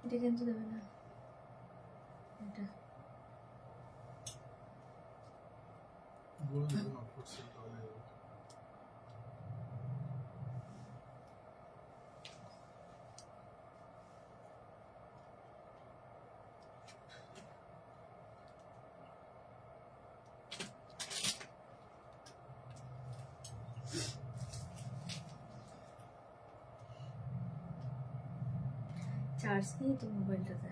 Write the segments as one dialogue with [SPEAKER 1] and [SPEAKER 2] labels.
[SPEAKER 1] এটা কিন্তু দেবে না, এটা চার্জ নেই তো মোবাইলটাতে।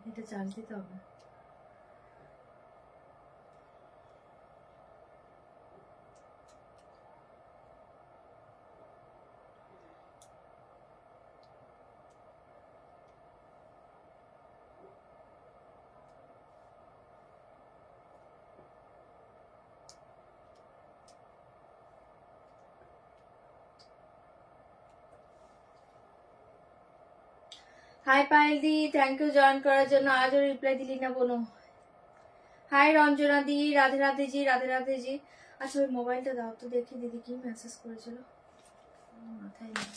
[SPEAKER 1] এটা চার্জ দিতে হবে। হাই পায়েল দি, থ্যাংক ইউ জয়েন করার জন্য। আজও রিপ্লাই দিলি না বোনো। হাই রঞ্জনা দি, রাধে রাধে জি, রাধে রাধে জি। আচ্ছা ওই মোবাইলটা দাও তো দেখি দিদি কি মেসেজ করেছিল, মাথায় নেই।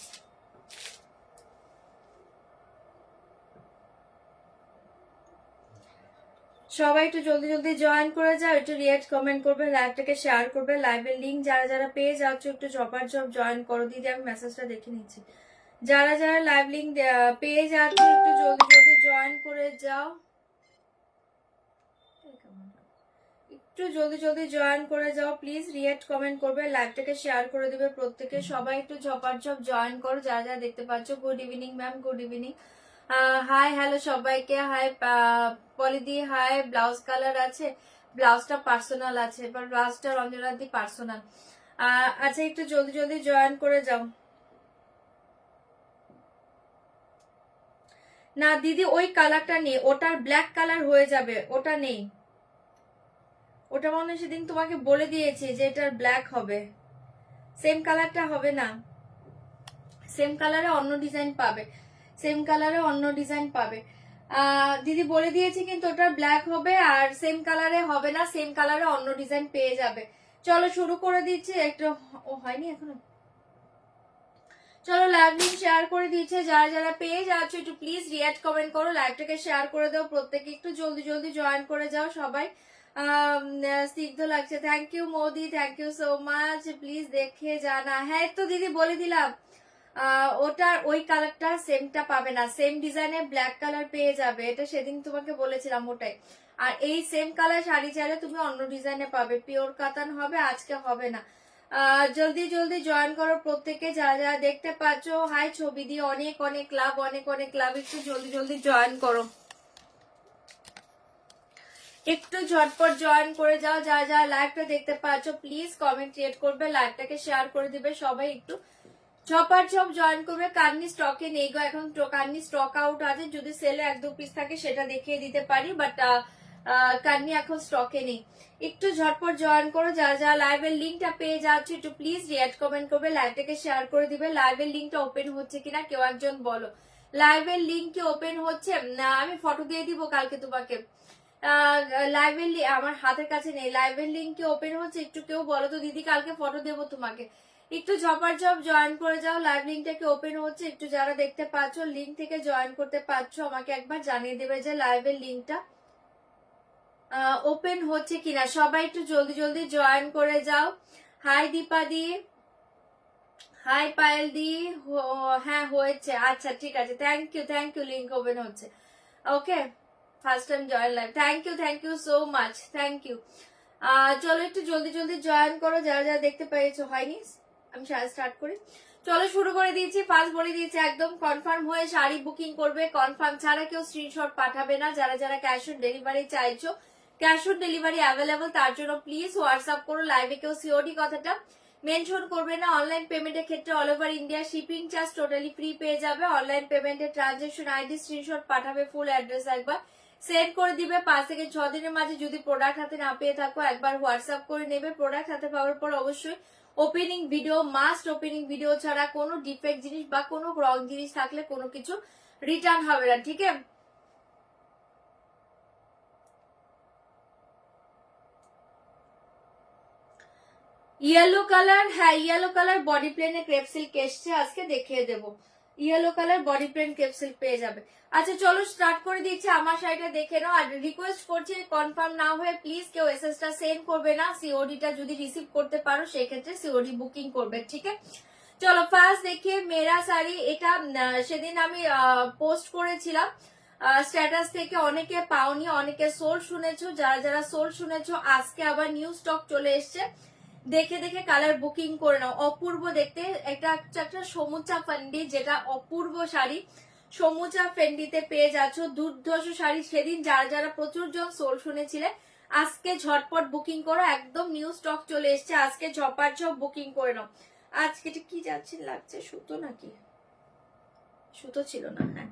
[SPEAKER 1] সবাই একটু জলদি জলদি জয়েন করে যাও, একটু রিয়াক্ট কমেন্ট করবে, লাইভটাকে শেয়ার করবে। লাইভের লিঙ্ক যারা যারা পেয়ে যাচ্ছ একটু ঝপার ঝপ জয়েন করো। দিদি আমি মেসেজটা দেখে নিচ্ছি। যারা যারা লাইভ লিঙ্ক পেয়ে যাচ্ছ একটু জলদি জলদি জয়েন করে যাও, একটু জলদি জলদি জয়েন করে যাও প্লিজ। রিয়াক্ট কমেন্ট করবে, লাইভটাকে শেয়ার করে দিবে প্রত্যেকে। সবাই একটু ঝপাঝপ জয়েন করো যারা যারা দেখতে পাচ্ছ। Good evening ma'am, good evening. Hi hello সবাইকে। হাই পলিদি, হাই। ব্লাউজ কালার আছে, ব্লাউজটা পার্সোনাল আছে, এবার ব্লাউজটা রঞ্জনাদি পার্সোনাল। আচ্ছা একটু জলদি জলদি জয়েন করে যাও। না দিদি ওই কালারটা নেই, ওটার ব্ল্যাক কালার হয়ে যাবে, ওটা নেই। ওটা মনে হয় সেদিন তোমাকে বলে দিয়েছি যে এটার ব্ল্যাক হবে, সেম কালারটা হবে না। সেম কালারে অন্য ডিজাইন পাবে, সেম কালারে অন্য ডিজাইন পাবে। দিদি বলে দিয়েছি কিন্তু ওটা ব্ল্যাক হবে, আর সেম কালারে হবে না, সেম কালারে অন্য ডিজাইন পেয়ে যাবে। চলো শুরু করে দিচ্ছি একটু। ও হয়নি এখনো। চলো লাইভ লিঙ্ক শেয়ার করে দিচ্ছে, যারা যারা পেয়ে যাচ্ছ একটু প্লিজ রিয়াক্ট কমেন্ট করো, লাইভটাকে শেয়ার করে দাও প্রত্যেকে। একটু জলদি জলদি জয়েন করে যাও সবাই। স্নিগ্ধ লাগছে, thank you Modi, thank you so much. Please দেখে জানা। হ্যাঁ তো দিদি বলে দিলাম, ওটার ওই কালারটা সেমটা পাবে না, সেম ডিজাইনে ব্ল্যাক কালার পেয়ে যাবে, এটা সেদিন তোমাকে বলেছিলাম ওটাই। আর এই সেম কালার শাড়ি চাইলে তুমি অন্য ডিজাইনে পাবে, পিওর কাতান হবে, আজকে হবে না। জলদি জলদি জয়েন করো প্রত্যেকে, যারা যারা দেখতে পাচ্ছ। হাই ছবি দিয়ে, অনেক অনেক লাভ, অনেক অনেক লাভ। একটু জলদি জলদি জয়েন করো, একটু ঝটপট জয়েন করে যাও। যারা যারা লাইভটা দেখতে পাচ্ছ প্লিজ কমেন্ট ক্রিয়েট করবে, লাইভটাকে শেয়ার করে দিবে সবাই। একটু ঝপার ঝপ জয়েন করবে। কান্নি স্টকে নেই গো এখন, কান্নি স্টক আউট আছে, যদি সেলে 1-2 পিস থাকে সেটা দেখিয়ে দিতে পারি, বাট কান্নি এখন স্টকে নেই। একটু ঝটপট জয়েন করো, যারা যারা লাইভের লিঙ্কটা পেয়ে যাচ্ছে একটু প্লিজ রিয়াক্ট কমেন্ট করবে, লাইভটাকে শেয়ার করে দিবে। লাইভের লিঙ্কটা ওপেন হচ্ছে কিনা কেউ একজন বলো। লাইভের লিঙ্ক কি ওপেন হচ্ছে? আমি ফটো দিয়ে দিব কালকে তোমাকে। লাইভের আমার হাতের কাছে নেই, লাইভের লিঙ্ক কি ওপেন হচ্ছে একটু কেউ বলো তো দিদি, কালকে ফটো দেবো তোমাকে। একটু ঝপাঝপ জয়েন করে যাও, লাইভ লিঙ্কটা কি ওপেন হচ্ছে একটু যারা দেখতে পাচ্ছ লিঙ্ক থেকে জয়েন করতে পারছো আমাকে একবার জানিয়ে দেবে যে লাইভের লিঙ্কটা ওপেন হচ্ছে কিনা। সবাই একটু জলদি জলদি জয়েন করে যাও। হাই দীপা দি, হাই পায়েল দি। হ্যাঁ হয়েছে, আচ্ছা ঠিক আছে, থ্যাংক ইউ, লিঙ্ক ওপেন হচ্ছে। Okay, first time join live, thank you so much, thank you. চলো একটু জলদি জলদি জয়েন করো যারা যারা দেখতে পেয়েছো। হয়নি, আমি স্টার্ট করি। চলো শুরু করে দিয়েছি। ফার্স্ট বলে দিয়েছি একদম কনফার্ম হয়ে শাড়ি বুকিং করবে, কনফার্ম ছাড়া কেউ স্ক্রিনশট পাঠাবে না। যারা যারা ক্যাশ অন ডেলিভারি চাইছো, ক্যাশ অন ডেলিভারি অ্যাভেলেবল, তার জন্য প্লিজ হোয়াটসঅ্যাপ করো। লাইভে কেউ সিওডি কথাটা মেনশন করবে না। অনলাইন পেমেন্টের ক্ষেত্রে all over India shipping charge totally free পেয়ে যাবে। অনলাইন পেমেন্টের ট্রানজেকশন আইডি স্ক্রিনশট পাঠাবে, ফুল অ্যাড্রেস একবার সেন্ড করে দিবে। 5 থেকে 6 দিনের মাঝে যদি প্রোডাক্ট হাতে না পেয়ে থাকো একবার হোয়াটসঅ্যাপ করে নেবে। প্রোডাক্ট হাতে পাওয়ার পর অবশ্যই opening video must, opening video ছাড়া কোনো ডিফেক্ট জিনিস বা কোনো রং জিনিস থাকলে কোনো কিছু রিটার্ন হবে না, ঠিক আছে? ইয়েলো কালার, হ্যাঁ ইয়েলো কালার বডি প্লেনে ক্রেপ সিল্ক এসছে, আজকে দেখিয়ে দেবো। Yellow colour body plain crepe silk পেয়ে যাবে। আচ্ছা চলো স্টার্ট করে দিচ্ছি, আমার শাড়িটা দেখে নাও। আর রিকোয়েস্ট করছি কনফার্ম না হয়ে প্লিজ কেউ এসএসটা সেন্ড করবে না, সিওডিটা যদি রিসিভ করতে পারো সেক্ষেত্রে সিওডি বুকিং করবে, ঠিক আছে। চলো ফার্স্ট দেখিয়ে মেরা শাড়ি, এটা সেদিন আমি পোস্ট করেছিলাম স্ট্যাটাস থেকে, অনেকে পাওনি, অনেকে সোল শুনেছো, যারা যারা সোল শুনেছো আজকে আবার নিউ স্টক চলে এসছে, দেখে দেখে কালার বুকিং করে নাও। অপূর্ব দেখতে একটা একটা সমুচা ফেন্ডি, যেটা অপূর্ব শাড়ি, সমুচা ফেন্ডিতে পেয়ে যাচ্ছ দুর্ধর্ষ শাড়ি। সেদিন যারা যারা প্রচুর জন সোল শুনেছিলে আজকে ঝটপট বুকিং করো, একদম নিউ স্টক চলে এসছে, আজকে ঝপার ঝপ বুকিং করে নাও। আজকে কি যাচ্ছে লাগছে, সুতো নাকি, সুতো ছিল না, হ্যাঁ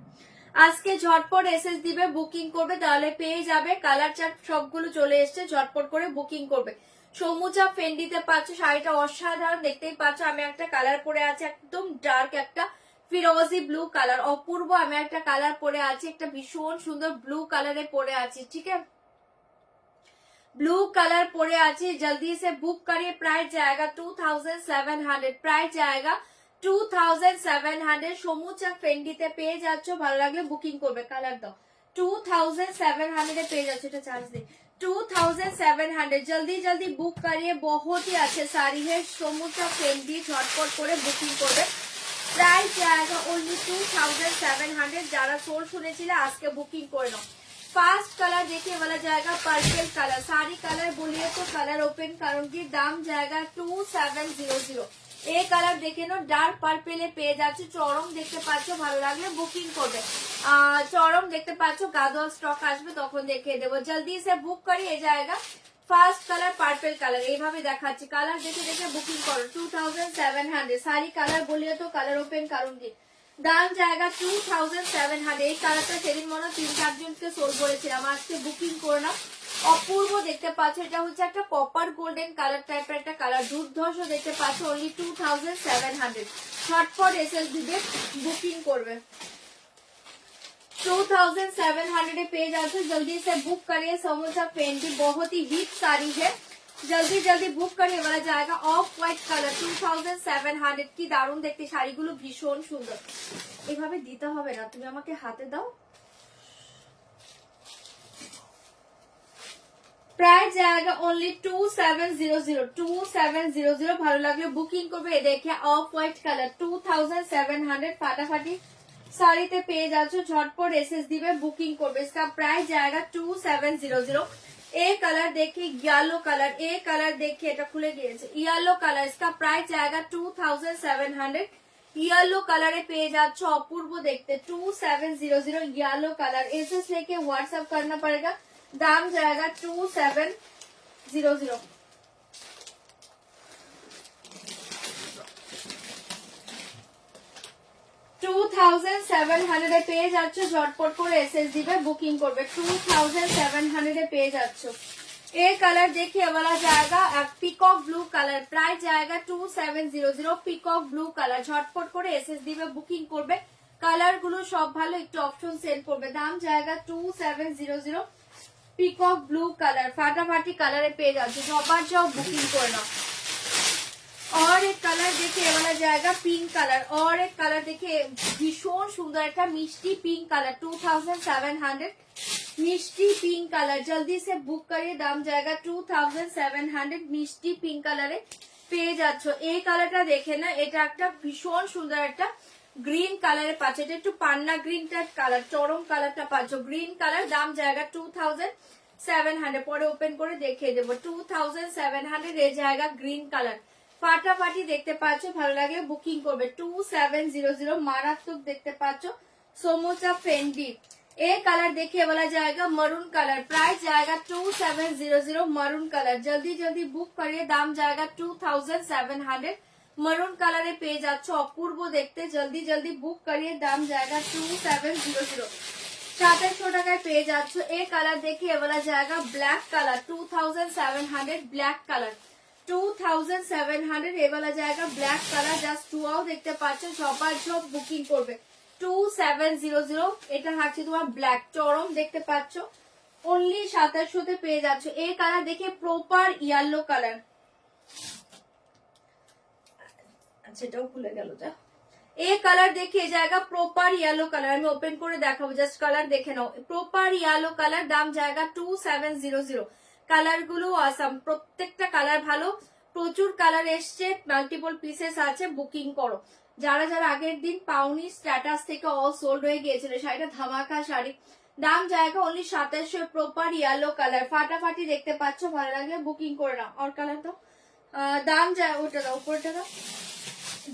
[SPEAKER 1] আজকে ঝটপট এসএস দিবে, বুকিং করবে, তাহলে পেয়ে যাবে। কালার চার্ট সবগুলো চলে এসছে, ঝটপট করে বুকিং করবে। সমুচা ফেন্ডিতে পাচ্ছ, শাড়িটা অসাধারণ, দেখতেই পাচ্ছ। আমি একটা কালার পরে আছে একদম ডার্ক একটা ফিরোজি ব্লু কালার, অপূর্ব। আমি একটা কালার পরে আছি, একটা ভীষণ সুন্দর ব্লু কালারে পরে আছি, ঠিক আছে, ब्लू कलर পরে আছি। जल्दी से बुक करिए, प्राइस जाएगा 2700, प्राइस जाएगा 2700। সমুচা ফেন্ডিতে পেয়ে যাচ্ছ, ভালো লাগলে বুকিং করবে, কালার দাও। 2700 পেয়ে যাচ্ছ, এটা চার্জ দে। 2700 जल्दी जल्दी बुक करिए, बहुत ही अच्छे साड़ी है সমুচা ফেন্ডি, ঝটপট করে বুকিং করবে। প্রাইস जाएगा ओनली 2700। যারা সোল শুনেছিলে আজকে বুকিং করে নাও। फास्ट कलर देखिए वाला जाएगा पर्पल कलर, सारी कलर बोलिए तो कलर ओपन करूंगी, दाम जाएगा 2700। এই কালার দেখে নো, ডার্ক পার্পেলে পেয়ে যাচ্ছে, চরম দেখতে পাচ্ছ, ভালো লাগলে বুকিং করবে। চরম দেখতে পাচ্ছ, গাদোয়াল স্টক আসবে তখন দেখিয়ে দেবো, জলদি সে বুক করিয়ে जाएगा। ফার্স্ট কালার পার্পল কালার, এইভাবে দেখাচ্ছি, কালার দেখে দেখে বুকিং করো। 2700 सारी कलर बोलिए तो कलर ओपन करूंगी, দাম জায়গা 2700। এই কালারটা সেদিন মনে 3-4 জনকে সোল করেছিলাম, আজকে বুকিং করে নাও। অপূর্ব দেখতে পাচ্ছ, এটা হচ্ছে একটা কপার গোল্ডেন কালার টাইপের একটা কালার, দুর্ধর্ষ দেখতে পাচ্ছ, অনলি 2700। ঝটপট এসএস দিবে, বুকিং করবে। 2700 পেয়ে যাচ্ছে, जल्दी से बुक करिए। समोसा फैंसी बहुत ही हिट साड़ी है, जल्दी जल्दी बुक करिए। वाला जाएगा অফ হোয়াইট কালার, 2700। কি দারুণ দেখতে, শাড়িগুলো ভীষণ সুন্দর। এভাবে দিতে হবে না, তুমি আমাকে হাতে দাও। প্রাইস जाएगा ओनली 2700। ভালো লাগলে বুকিং করবে। দেখে অফ হোয়াইট কালার 2700, ফাটাফাটি শাড়িতে পেয়ে যাচ্ছ, ঝটপট এসএস দিবে, বুকিং করবে। इसका प्राइस जाएगा 2700। ए कलर देखिए येलो कलर, ए कलर देखिए, এটা খুলে গিয়েছে, येलो कलर, इसका प्राइस जाएगा 2700। येलो कलर পেয়ে যাচ্ছ, অপূর্ব দেখতে, 2700 येलो कलर। एसएस लेके व्हाट्सएप करना पड़ेगा, दाम जाएगा 2700। 2700 পেয়ে যাচ্ছ, ঝটপট করে এসএস দিবে, বুকিং করবে। 2700 পেয়ে যাচ্ছ। ये कलर देखिए वाला जाएगा पिकॉक ब्लू कलर, प्राइस जाएगा 2700। पिकॉक ब्लू कलर, ঝটপট করে এসএস দিবে, বুকিং করবে। কালার গুলো সব ভালো, একটু অপশন সেন্ড করবে, দাম जाएगा 2700। পিকক ব্লু কালার, ফাটাফাটি কালারে পেয়ে যাচ্ছে, সবার সব বুকিং করে নাও। और एक कलर देखिए वाला जाएगा पिंक कलर, और एक कलर देखिए भीषण सुंदर একটা মিষ্টি পিঙ্ক কালার, 2700। মিষ্টি পিঙ্ক কালার, জলদি সে বুক করিয়ে, দাম जाएगा 2700। মিষ্টি পিঙ্ক কালারে পেয়ে যাচ্ছ। এই কালারটা দেখে না, এটা একটা ভীষণ সুন্দর একটা গ্রিন কালারে পাচ্ছ, এটা একটু পান্না গ্রিন টাইপ কালার, চরম কালারটা পাচ্ছ, গ্রিন কালার। দাম जाएगा 2700। পরে ওপেন করে দেখিয়ে দেবো, 2700 এ जाएगा গ্রিন কালার, ফাটাফাটি দেখতে পাচ্ছ, ভালো লাগলে বুকিং করবে। 2700 মারাত্মক দেখতে পাচ্ছ, সমোচা ফেন্ডি। एक कलर देखिए वाला जाएगा मरून कलर, प्राइस जाएगा 2700। मरून कलर, जल्दी जल्दी बुक करिए, दाम जाएगा 2700। मरून कलर পেয়ে যাচ্ছ, অপূর্ব দেখতে, জলদি জলদি বুক করিয়ে, দাম जाएगा 2700। 2700 টাকায় পেয়ে যাচ্ছ। এই কালার देखिए वाला जाएगा ब्लैक कलर, 2700। ब्लैक कलर 2700, এ वाला जाएगा ब्लैक कलर, জাস্ট টুয়াও দেখতে পাচ্ছ, সবার সব বুকিং করবে। 2700, এটা থাকছে তোমার ব্ল্যাক, চরম দেখতে পাচ্ছ, অনলি 2700 পেয়ে যাচ্ছ। এই কালার দেখে প্রপার ইয়েলো কালার, আচ্ছা এটাও খুলে গেল। যা এ কালার দেখিয়ে জায়গা প্রপার ইয়েলো কালার, আমি ওপেন করে দেখাবো, জাস্ট কালার দেখে নাও। প্রপার ইয়েলো কালার, দাম জায়গা 2700। কালার গুলো আসাম, প্রত্যেকটা কালার ভালো, প্রচুর কালার এসছে, মাল্টিপল পিসেস আছে, বুকিং করো। যারা যারা আগের দিন পাওনি, স্ট্যাটাস থেকে অল সোল্ড হয়ে গিয়েছিল, শাড়িটা ধামাকা শাড়ি, দাম জায়গা অনলি 2700। প্রপার ইয়েলো কালার, ফাটাফাটি দেখতে পাচ্ছ, ভালো লাগলে বুকিং করে নাও। আর কালার তো दाम जाएगा, ओटा दाओ, ऊपर दाओ,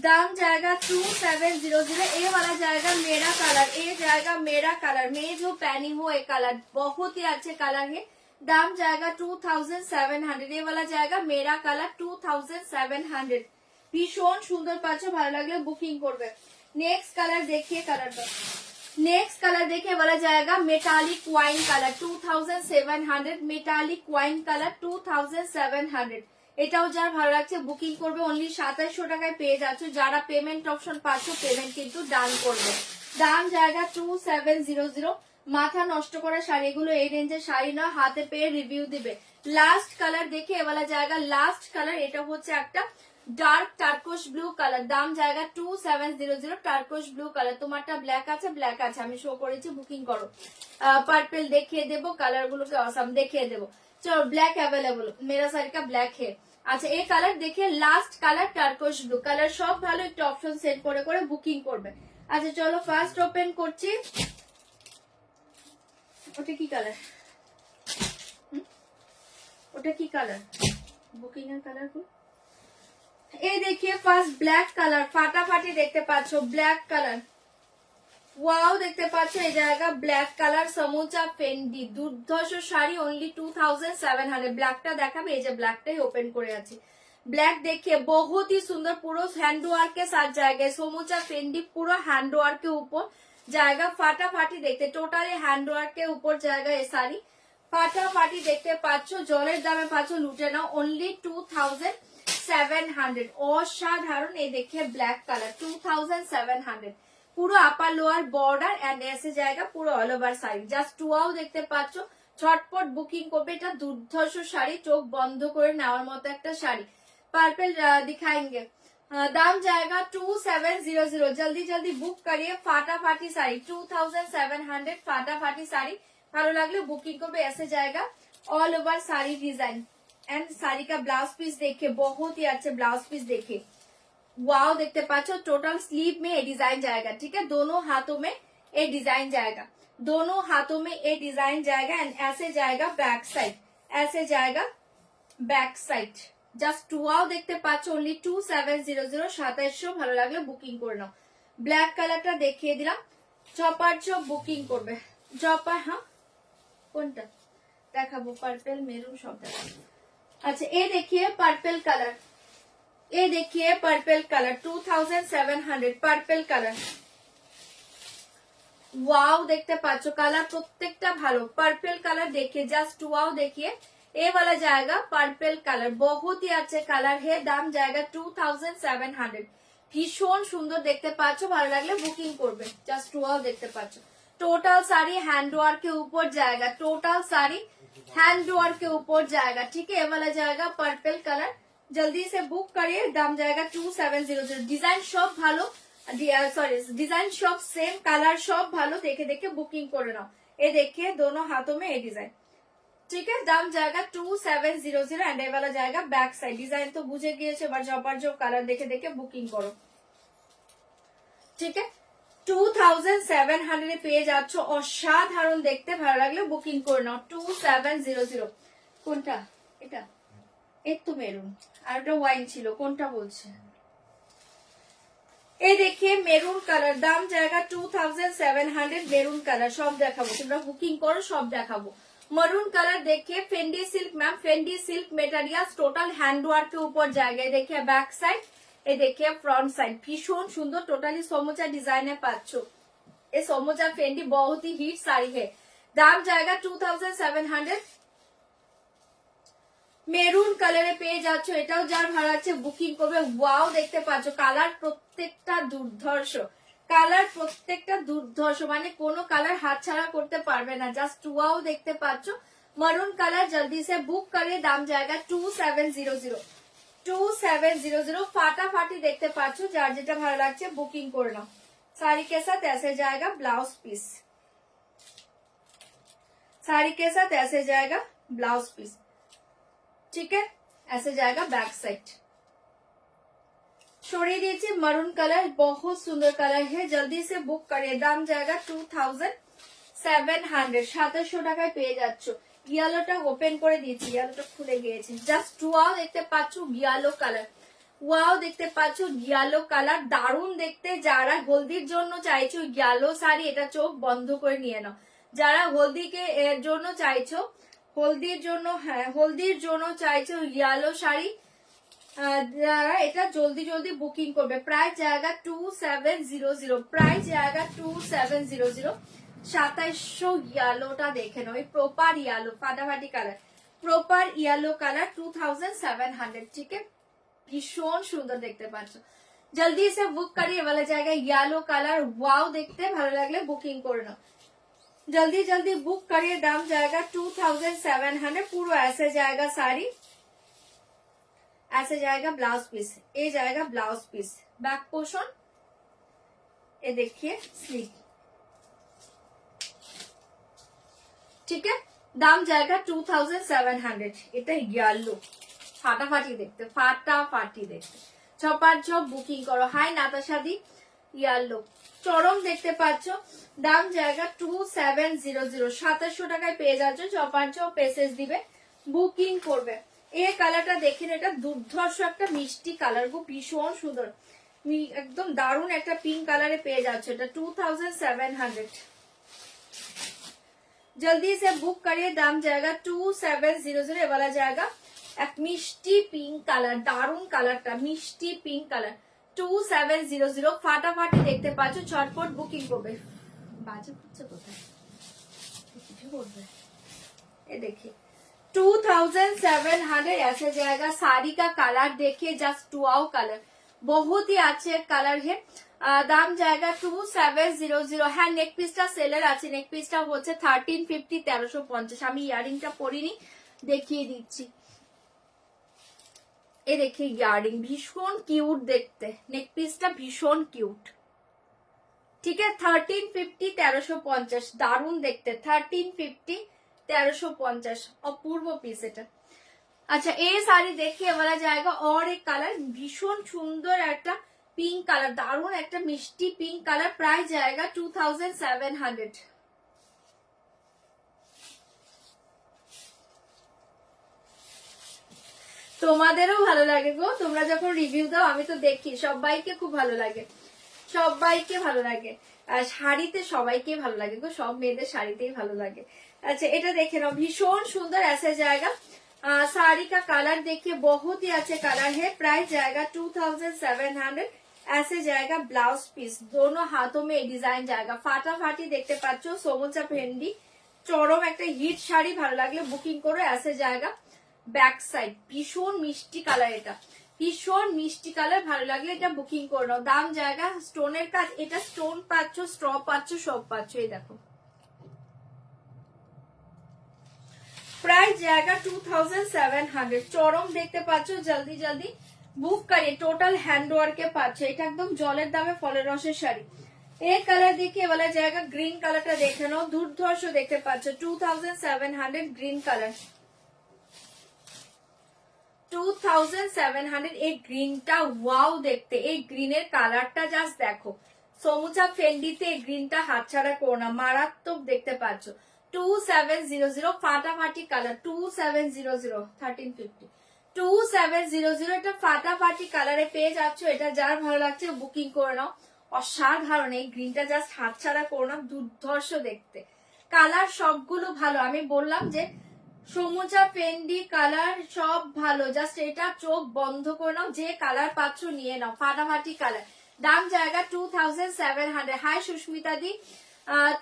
[SPEAKER 1] दाम जाएगा 2700। ये वाला जाएगा मेरा कलर, ये जाएगा मेरा कलर, मैं जो पहनी हूँ ये कलर बहुत ही अच्छे कलर है। दाम जाएगा 2700। ये वाला जाएगा मेरा कलर 2700। भीषण सुंदर पाচ্ছ, ভালো লাগলে বুকিং করবে। नेक्स्ट कलर देखिए, कलर का नेक्स्ट कलर देखिए, वाला जाएगा metallic wine colour 2700। Metallic wine colour 2700। এটাও যার ভালো লাগছে বুকিং করবে, অনলি 2700 টাকায় পেয়ে যাচ্ছ। যারা পেমেন্ট অপশন পাচ্ছ পেমেন্ট কিন্তু ডান করবে। দাম জায়গা 2700। মাথা নষ্ট করা শাড়ি, এগুলো এই রেঞ্জের শাড়ি না, হাতে পেয়ে রিভিউ দিবে। লাস্ট কালার দেখে এবেলা জায়গা লাস্ট কালার, এটা হচ্ছে একটা ডার্ক টার্কোশ ব্লু কালার, দাম জায়গা 2700। টার্কোশ ব্লু কালার, তোমারটা ব্ল্যাক আছে, ব্ল্যাক আছে, আমি শো করেছি, বুকিং করো। পার্পল দেখিয়ে দেবো, কালার গুলোকে অসাম দেখিয়ে দেবো। चलो ब्लैक अवेलेबल, मेरा साड़ी का ब्लैक है। আচ্ছা এই কালার দেখে লাস্ট কালার টার্কোশ ব্লু কালার, সব ভালো, একটু অপশন সেট করে করে বুকিং করবে। আচ্ছা চলো ফার্স্ট ওপেন করছি, ওটা কি কালার, ওটা কি কালার, বুকিং এর কালার কো এই দেখিয়ে ফার্স্ট ব্ল্যাক কালার, ফাটাফাটি দেখতে পাচ্ছো ব্ল্যাক কালার, ওয়াও দেখতে পাচ্ছ, এই জায়গা ব্ল্যাক কালার সমুচা ফেন্ডি, দুর্ধর্ষ শাড়ি, অনলি 2700। ব্ল্যাকটা দেখাবে, এই যে ব্ল্যাকটাই ওপেন করে আছে। ब्लैक देखिए बहुत ही सुंदर, पूरा हैंड वर्क के साथ जाएगा, समूचा फेंडी पूरा हैंड वर्क के ऊपर जाएगा, फाटाफाटी देखते, टोटाली हैंड वर्क के ऊपर जाएगा ये साड़ी, फाटाफाटी देखते पाচ্ছ, জলের দামে পাচ্ছ, লুটে নাও, অনলি 2700। অসাধারণ, এই देखिए ब्लैक कलर 2700। পুরো আপার লোয়ার বর্ডার এন্ড এসে জায়গা পুরো all over sari, just wow দেখতে পাচ্ছ, ছটপট বুকিং করবে। এটা দুর্ধর্ষ শাড়ি, চোখ বন্ধ করে নেওয়ার মতো একটা শাড়ি। पर्पल दिखाएंगे, दाम जाएगा 2700। जल्दी जल्दी बुक करिए, फाटाफाटी साड़ी 2700, फाटाफाटी साड़ी, ভালো লাগলে বুকিং করবে। ऐसे जाएगा all over sari design and sari का ब्लाउज पीस देखिए, बहुत ही अच्छे ब्लाउज पीस देखिए, वाओ देखते पाচ্ছ, टोटल स्लीव में ये डिजाइन जाएगा, ठीक है, दोनों हाथों में ये डिजाइन जाएगा, दोनों हाथों में ये डिजाइन जाएगा एंड ऐसे जाएगा बैक साइड, ऐसे जाएगा बैक साइड, জাস্ট ওয়াও দেখতে পাচ্ছ, অনলি 2700। 2700 ভালো লাগলে বুকিং করে নাও। ব্ল্যাক কালারটা দেখিয়ে দিলাম, চপার চপ বুকিং করবে, চপার, হ্যাঁ কোনটা দেখাবো, পার্পল মেরুন সব দেখাবো। আচ্ছা এ দেখিয়ে পার্পল কালার, এ দেখিয়ে purple colour 2700, purple colour, wow দেখতে পাচ্ছ, কালার প্রত্যেকটা ভালো, পার্পল কালার দেখিয়ে জাস্ট ওয়াও দেখিয়ে। ये वाला जाएगा पर्पल कलर, बहुत ही अच्छे कलर है, दाम जाएगा 2700। भीषण सुंदर देखते पाচ্ছ, ভালো লাগলে বুকিং করবে, জাস্ট ওয়াও দেখতে পাচ্ছ। টোটাল শাড়ি हैंड वर्क के ऊपर जाएगा, टोटल साड़ी हैंड वर्क के ऊपर जाएगा, ठीक है। ये वाला जाएगा पर्पल कलर, जल्दी से बुक करिए, दाम जाएगा 2700। डिजाइन सब ভালো, सॉरी डिजाइन सब सेम, कलर सब ভালো, देखे देखे बुकिंग করে নাও। ये देखिए दोनों हाथों में ये डिजाइन, ठीक है, दाम जाएगा 2700 एंड ये वाला जाएगा बैक साइड। डिजाइन तो बुझे गए, जबर जो कलर देखे देखे बुकिंग करो, ठीक है। 2700 পেয়ে যাচ্ছ, অসাধারণ দেখতে, ভালো লাগলে বুকিং করে নাও। 2700 কোনটা, এটা এই তো মেরুন, আর ওটা ওয়াইন ছিল, কোনটা বলছে, এই देखिए মেরুন কালার, দাম जाएगा 2700। মেরুন কালার সব দেখাবো, তোমরা বুকিং করো, সব দেখাবো। मरून कलर देखिए, Fendi silk ma'am, Fendi silk material, total hand work के ऊपर जाएगा, ये देखिए बैक साइड, ये देखिए फ्रंट साइड, भीषण सुंदर, टोटली समोचा डिजाइन है पाচ্ছ। ये समोचा फेंडी बहुत ही हिट साड़ी है, दाम जाएगा 2700। মেরুন কালারে পেয়ে যাচ্ছ, এটাও যার ভালো লাগছে বুকিং করবে। ওয়াও দেখতে পাচ্ছ, কালার প্রত্যেকটা দুর্ধর্ষ, কালার প্রত্যেকটা দুর্ধর্ষ, মানে কোনো কালার হাতছাড়া করতে পারবে না, জাস্ট ওয়াও দেখতে পাচ্ছ। मरून कलर जल्दी से बुक करिए, दाम जाएगा 2700। 2700 ফাটাফাটি দেখতে পাচ্ছ, যার যেটা ভালো লাগছে বুকিং করে নাও। साड़ी के साथ ऐसे जाएगा ब्लाउज पीस, साड़ी के साथ ऐसे जाएगा ब्लाउज पीस, ठीक है, ऐसे जाएगा बैक साइड। छोड़ी दीजिए मरून कलर, बहुत सुंदर कलर है, जल्दी से बुक करिए। दाम जाएगा 2700, 2700 টাকায় পেয়ে যাচ্ছ। ইয়েলোটা ওপেন করে দিয়েছি, ইয়েলোটা খুলে গিয়েছে, জাস্ট ওয়াও দেখতে পাচ্ছ, ইয়েলো কালার, ওয়াও দেখতে পাচ্ছ, ইয়েলো কালার দারুণ দেখতে। যারা হলদির জন্য চাইছো ইয়েলো শাড়ি, এটা চোখ বন্ধ করে নিয়ে নাও। যারা হলদিকে এর জন্য চাইছো, হলদির জন্য, হ্যাঁ হলদির জন্য চাইছো ইয়েলো শাড়ি, যারা এটা জলদি জলদি বুকিং করবে। প্রাইস জায়গা 2700, প্রাইস জায়গা 2700। 2700 ইয়েলোটা দেখে নাও, প্রপার ইয়েলো ফাটাফাটি কালার, প্রপার ইয়েলো কালার 2700, ঠিক আছে, ভীষণ সুন্দর দেখতে পাচ্ছ। জলদি সে বুক করিয়ে वाला জায়গা ইয়েলো কালার, ওয়াও দেখতে ভালো লাগলে বুকিং করে নাও, जल्दी जल्दी बुक करिए। दाम जाएगा 2700, पूरा ऐसे जाएगा साड़ी, ऐसे जाएगा ब्लाउज पीस, ये जाएगा ब्लाउज पीस, बैक पोर्शन, ये देखिए स्लीव, ठीक है। दाम जाएगा 2700, এটা ইয়েলো ফাটাফাটি দেখতে, ফাটাফাটি দেখতে, ছপার ছপ বুকিং করো। হাই নাতাশাদি, ইয়েলো চরম দেখতে পাচ্ছ। দাম জায়গা 2700, 2700 টাকায় পেয়ে যাচ্ছ, ছপার ছপ পেসেস দিবে, বুকিং করবে। এই কালারটা দেখেন, এটা দুর্ধর্ষ একটা মিষ্টি কালার গো, ভীষণ সুন্দর, একদম দারুণ একটা পিঙ্ক কালারে পেয়ে যাচ্ছ, এটা 2700। जल्दी से बुक करिए। दाम जाएगा 2700, ये वाला जाएगा एक मिष्टी पिंक कलर, दारुण कलरটা মিষ্টি পিঙ্ক কালার, 2700 ফাটাফাটি দেখতে পাচ্ছ, চটপট বুকিং করবে। বাজে হচ্ছে কোথায় কিছু বলবে, ये देखिए 2700 ऐसे जाएगा। साड़ी का कलर देखिए, जस्ट वाओ कलर, बहुत ही अच्छे कलर है। দাম জায়গা 2700। হ্যাঁ নেক পিসটা সেলার আছে, নেক পিসটা হচ্ছে 1350, 1350। আমি ইয়ারিংটা পরিনি, দেখিয়ে দিচ্ছি। এ দেখে ইয়ারিং ভীষণ কিউট দেখতে, নেক পিসটা ভীষণ কিউট, ঠিক আছে। 1350, 1350, দারুণ দেখতে, 1350, 1350, অপূর্ব পিস এটা। আচ্ছা এই শাড়ি দেখিয়ে বলা জায়গা और एक কালার, ভীষণ সুন্দর একটা পিঙ্ক কালার, দারুণ একটা মিষ্টি পিঙ্ক কালার, প্রাইস জায়গা 2700। তোমাদেরও ভালো লাগে গো, তোমরা যখন রিভিউ দাও আমি তো দেখি, সবাইকে খুব ভালো লাগে, সবাইকে ভালো লাগে। আর শাড়িতে সবাইকে ভালো লাগে গো, সব মেয়েদের শাড়িতেই ভালো লাগে। আচ্ছা এটা দেখে নাও, ভীষণ সুন্দর ऐसे जाएगा। साड़ी का कलर देखिए, बहुत ही अच्छे कलर है। प्राइस जाएगा 2700। ऐसे जाएगा ब्लाउज पीस, दोनों हाथों में डिजाइन जाएगा, फाटाफाटी देखते पाচ্ছ। সমুচা ভেন্ডি চরম একটা হিট শাড়ি, ভালো লাগলে বুকিং করো। ऐसे जाएगा ব্যাক সাইড, ভীষণ মিষ্টি কালার, এটা ভীষণ মিষ্টি কালার, ভালো লাগলে এটা বুকিং করে নাও। দাম জায়গা স্টোনের কাজ, এটা স্টোন পাচ্ছ, স্ট্র পাচ্ছ, সব পাচ্ছ। এই দেখো প্রাইস জায়গা 2700, চরম দেখতে পাচ্ছ। জলদি জলদি বুক করিয়ে, টোটাল হ্যান্ড ওয়ার্কে পাচ্ছ, এটা একদম জলের দামে ফলের রসের শাড়ি। এই কালার দেখিয়ে বলা জায়গা, গ্রিন কালারটা দেখে নাও, দুর্ধর্ষ দেখতে পাচ্ছ, 2700 গ্রিন কালার, 2700। এই গ্রিনটা ওয়াও দেখতে, এই গ্রিনের কালারটা জাস্ট দেখো। সমুচা ফেন্ডিতে এই গ্রিনটা হাতছাড়া করো না, মারাত্মক দেখতে পাচ্ছ। 2700 ফাটাফাটি কালার, 2700, 1350, 2700 এটা ফাটাফাটি কালারে পেয়ে যাচ্ছ। এটা যার ভালো লাগছে বুকিং করে নাও, অসাধারণ। এই গ্রিনটা জাস্ট হাতছাড়া করো না, দুর্ধর্ষ দেখতে, কালার সবগুলো ভালো। আমি বললাম যে সমুচা ফেন্ডি কালার সব ভালো, জাস্ট এটা চোখ বন্ধ করে নাও, যে কালার পাচ্ছ নিয়ে নাও, ফাটাফাটি কালার। দাম জায়গা 2700। হাই সুস্মিতা দি,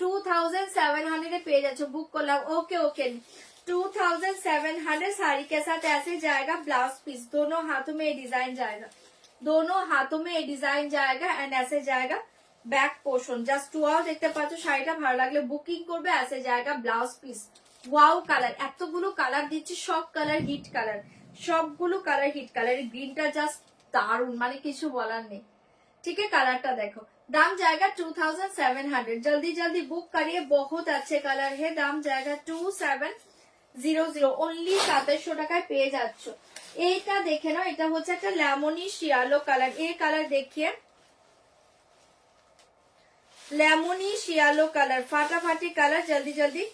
[SPEAKER 1] 2700 পেয়ে যাচ্ছ, বুক করলাম। ওকে ওকে 2700। साड़ी के साथ ऐसे जाएगा ब्लाउज पीस, दोनों हाथों में ये डिजाइन जाएगा, दोनों हाथों में ये डिजाइन जाएगा एंड ऐसे जाएगा बैक पोर्शन। জাস্ট ওয়াও দেখতে পাচ্ছ, শাড়িটা ভালো লাগলে বুকিং করবে। ऐसे जाएगा ब्लाउज पीस, ওয়াও কালার, এতগুলো কালার দিচ্ছি, সব কালার হিট কালার, সবগুলো কালার হিট কালার। গ্রিনটা জাস্ট দারুন, মানে কিছু বলার নেই। ठीक है, कलरটা দেখো। दाम जाएगा 2700। जल्दी जल्दी बुक करिए, बहुत अच्छे कलर है। दाम जाएगा 2700 ओनली 2700 টাকায় পেয়ে যাচ্ছ। এইটা দেখে নাও, এটা হচ্ছে একটা লেমনিশ ইয়েলো কালার। এই কালার দেখিয়ে, লেমনিশ ইয়েলো কালার, ফাটাফাটি কালার। जल्दी जल्दी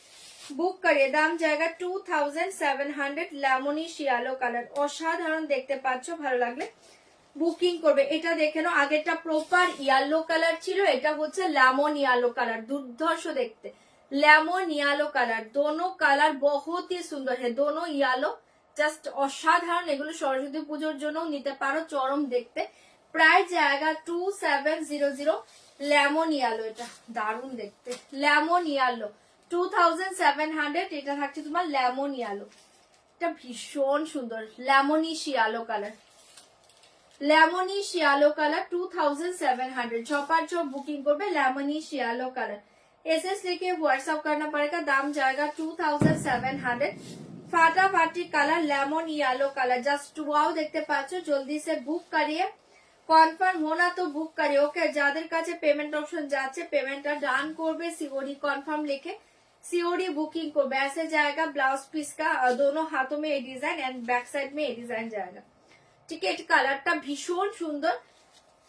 [SPEAKER 1] বুক করিয়ে। দাম জায়গা 2700। লেমনিশ ইয়েলো কালার অসাধারণ দেখতে পাচ্ছ, ভালো লাগলে বুকিং করবে। এটা দেখে নাও, আগেরটা প্রপার ইয়েলো কালার ছিল, এটা হচ্ছে লেমন ইয়েলো কালার, দুর্ধর্ষ দেখতে। লেমন ইয়েলো কালার, দোনো কালার বহুত হি সুন্দর है, দোনো ইয়েলো জাস্ট অসাধারণ। এগুলো সরস্বতী পুজোর জন্য নিতে পারো, চরম দেখতে। প্রাইস জায়গা 2700। লেমন ইয়েলো, এটা দারুণ দেখতে, লেমন ইয়েলো 2700। এটা থাকছে তোমার লেমন ইয়েলো, এটা ভীষণ সুন্দর lemonish yellow colour. Lemonish yellow colour 2700। झपाझप बुकिंग করবে লেমনিশ ইয়েলো কালার। एसएस लिखे व्हाट्सएप करना पड़ेगा। दाम जाएगा 2700। ফাটাফাটি colour lemon yellow colour, just wow দেখতে পাচ্ছ। জলদি সে বুক করিয়ে, কনফার্ম হোনা তো বুক করিয়ে। ওকে, যাদের কাছে পেমেন্ট অপশন যাচ্ছে পেমেন্টটা ডান করবে, सीओडी कन्फर्म लिखे सीओडी बुकिंग করবে। ऐसे जाएगा ब्लाउज पीस का, दोनों हाथों में ये डिजाइन एंड बैक साइड में ये डिजाइन जाएगा। ठीक है, কালারটা ভীষণ সুন্দর,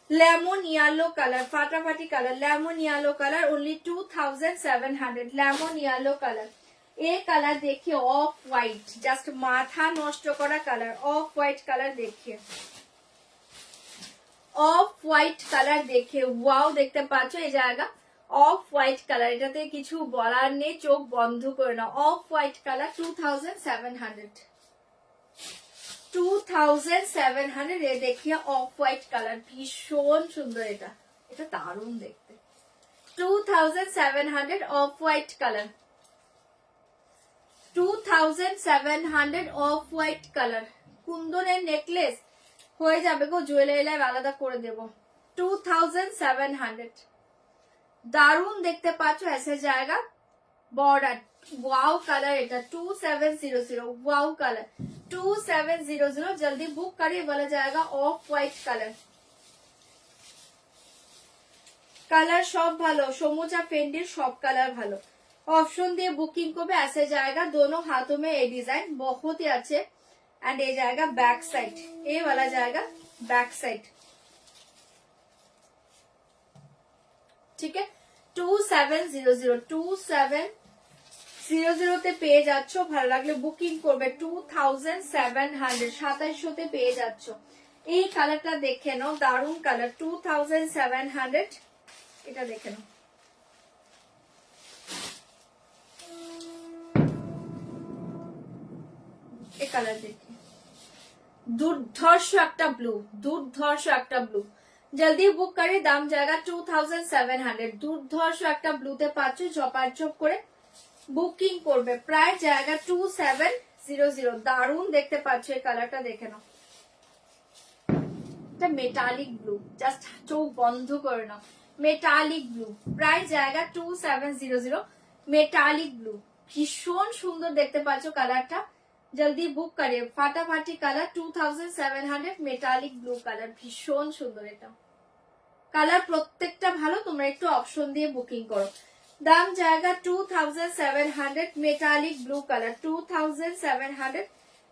[SPEAKER 1] লেমন ইয়েলো কালার, ফাটাফাটি colour, lemon yellow colour only 2700। Lemon yellow colour. এই কালার देखिए, অফ হোয়াইট, জাস্ট মাথা নষ্ট করা কালার। অফ হোয়াইট কালার देखिए, অফ হোয়াইট কালার দেখে ওয়াও দেখতে পাচ্ছ। এই জায়গা অফ হোয়াইট কালার, এটাতে কিছু বলার নেই, চোখ বন্ধ করে নাও। Off white colour 2700। 2700 এ দেখিয়ে অফ হোয়াইট কালার, ভীষণ সুন্দর। এটা এটা দারুণ দেখতে। 2700 off white colour, 2700 off white colour. কুন্দনের নেকলেস হয়ে যাবে গো, জুয়েলারি লাইভ আলাদা করে দেব। 2700 দারুণ দেখতে পাচ্ছ। ऐसे जाएगा बॉर्डर, वाओ कलर। এটা 2700 वाओ कलर 2700। जल्दी बुक करिए, बोला जाएगा ऑफ व्हाइट कलर। কালার সব ভালো, সমুচা ফেন্ডির সব কালার ভালো। ऑप्शन দিয়ে বুকিং করবে। ऐसे जाएगा दोनों हाथों में ये डिजाइन बहुत ही अच्छे। एंड ये जाएगा बैक साइड, ये वाला जाएगा बैक साइड। ठीक है, 2700 2700 তে পেয়ে যাচ্ছ। ভালো লাগলে বুকিং করবে। 2700 2700 তে পেয়ে যাচ্ছ। এই কালারটা দেখে নাও, দারুণ কালার, 2700। এটা দেখে নাও, এই কালার দেখে দুর্ধর্ষ একটা ব্লু, দুর্ধর্ষ একটা ব্লু। জলদি বুক করে। দাম জায়গা 2700। দুর্ধর্ষ একটা ব্লুতে পাচ্ছ, ঝপাঝপ করে বুকিং করবে। প্রাইস জায়গা 2700। দারুণ দেখতে পাচ্ছ, এই কালারটা দেখে নাও, এটা মেটালিক ব্লু, জাস্ট চোখ বন্ধ করে নাও। মেটালিক ব্লু, প্রাইস জায়গা 2700। মেটালিক ব্লু ভীষণ সুন্দর দেখতে পাচ্ছ কালারটা। জলদি বুক করে। ফাটাফাটি কালার 2700। মেটালিক ব্লু কালার ভীষণ সুন্দর। এটা কালার প্রত্যেকটা ভালো, তোমরা একটু অপশন দিয়ে বুকিং করো। दाम जाएगा 2700। Metallic blue colour 2700।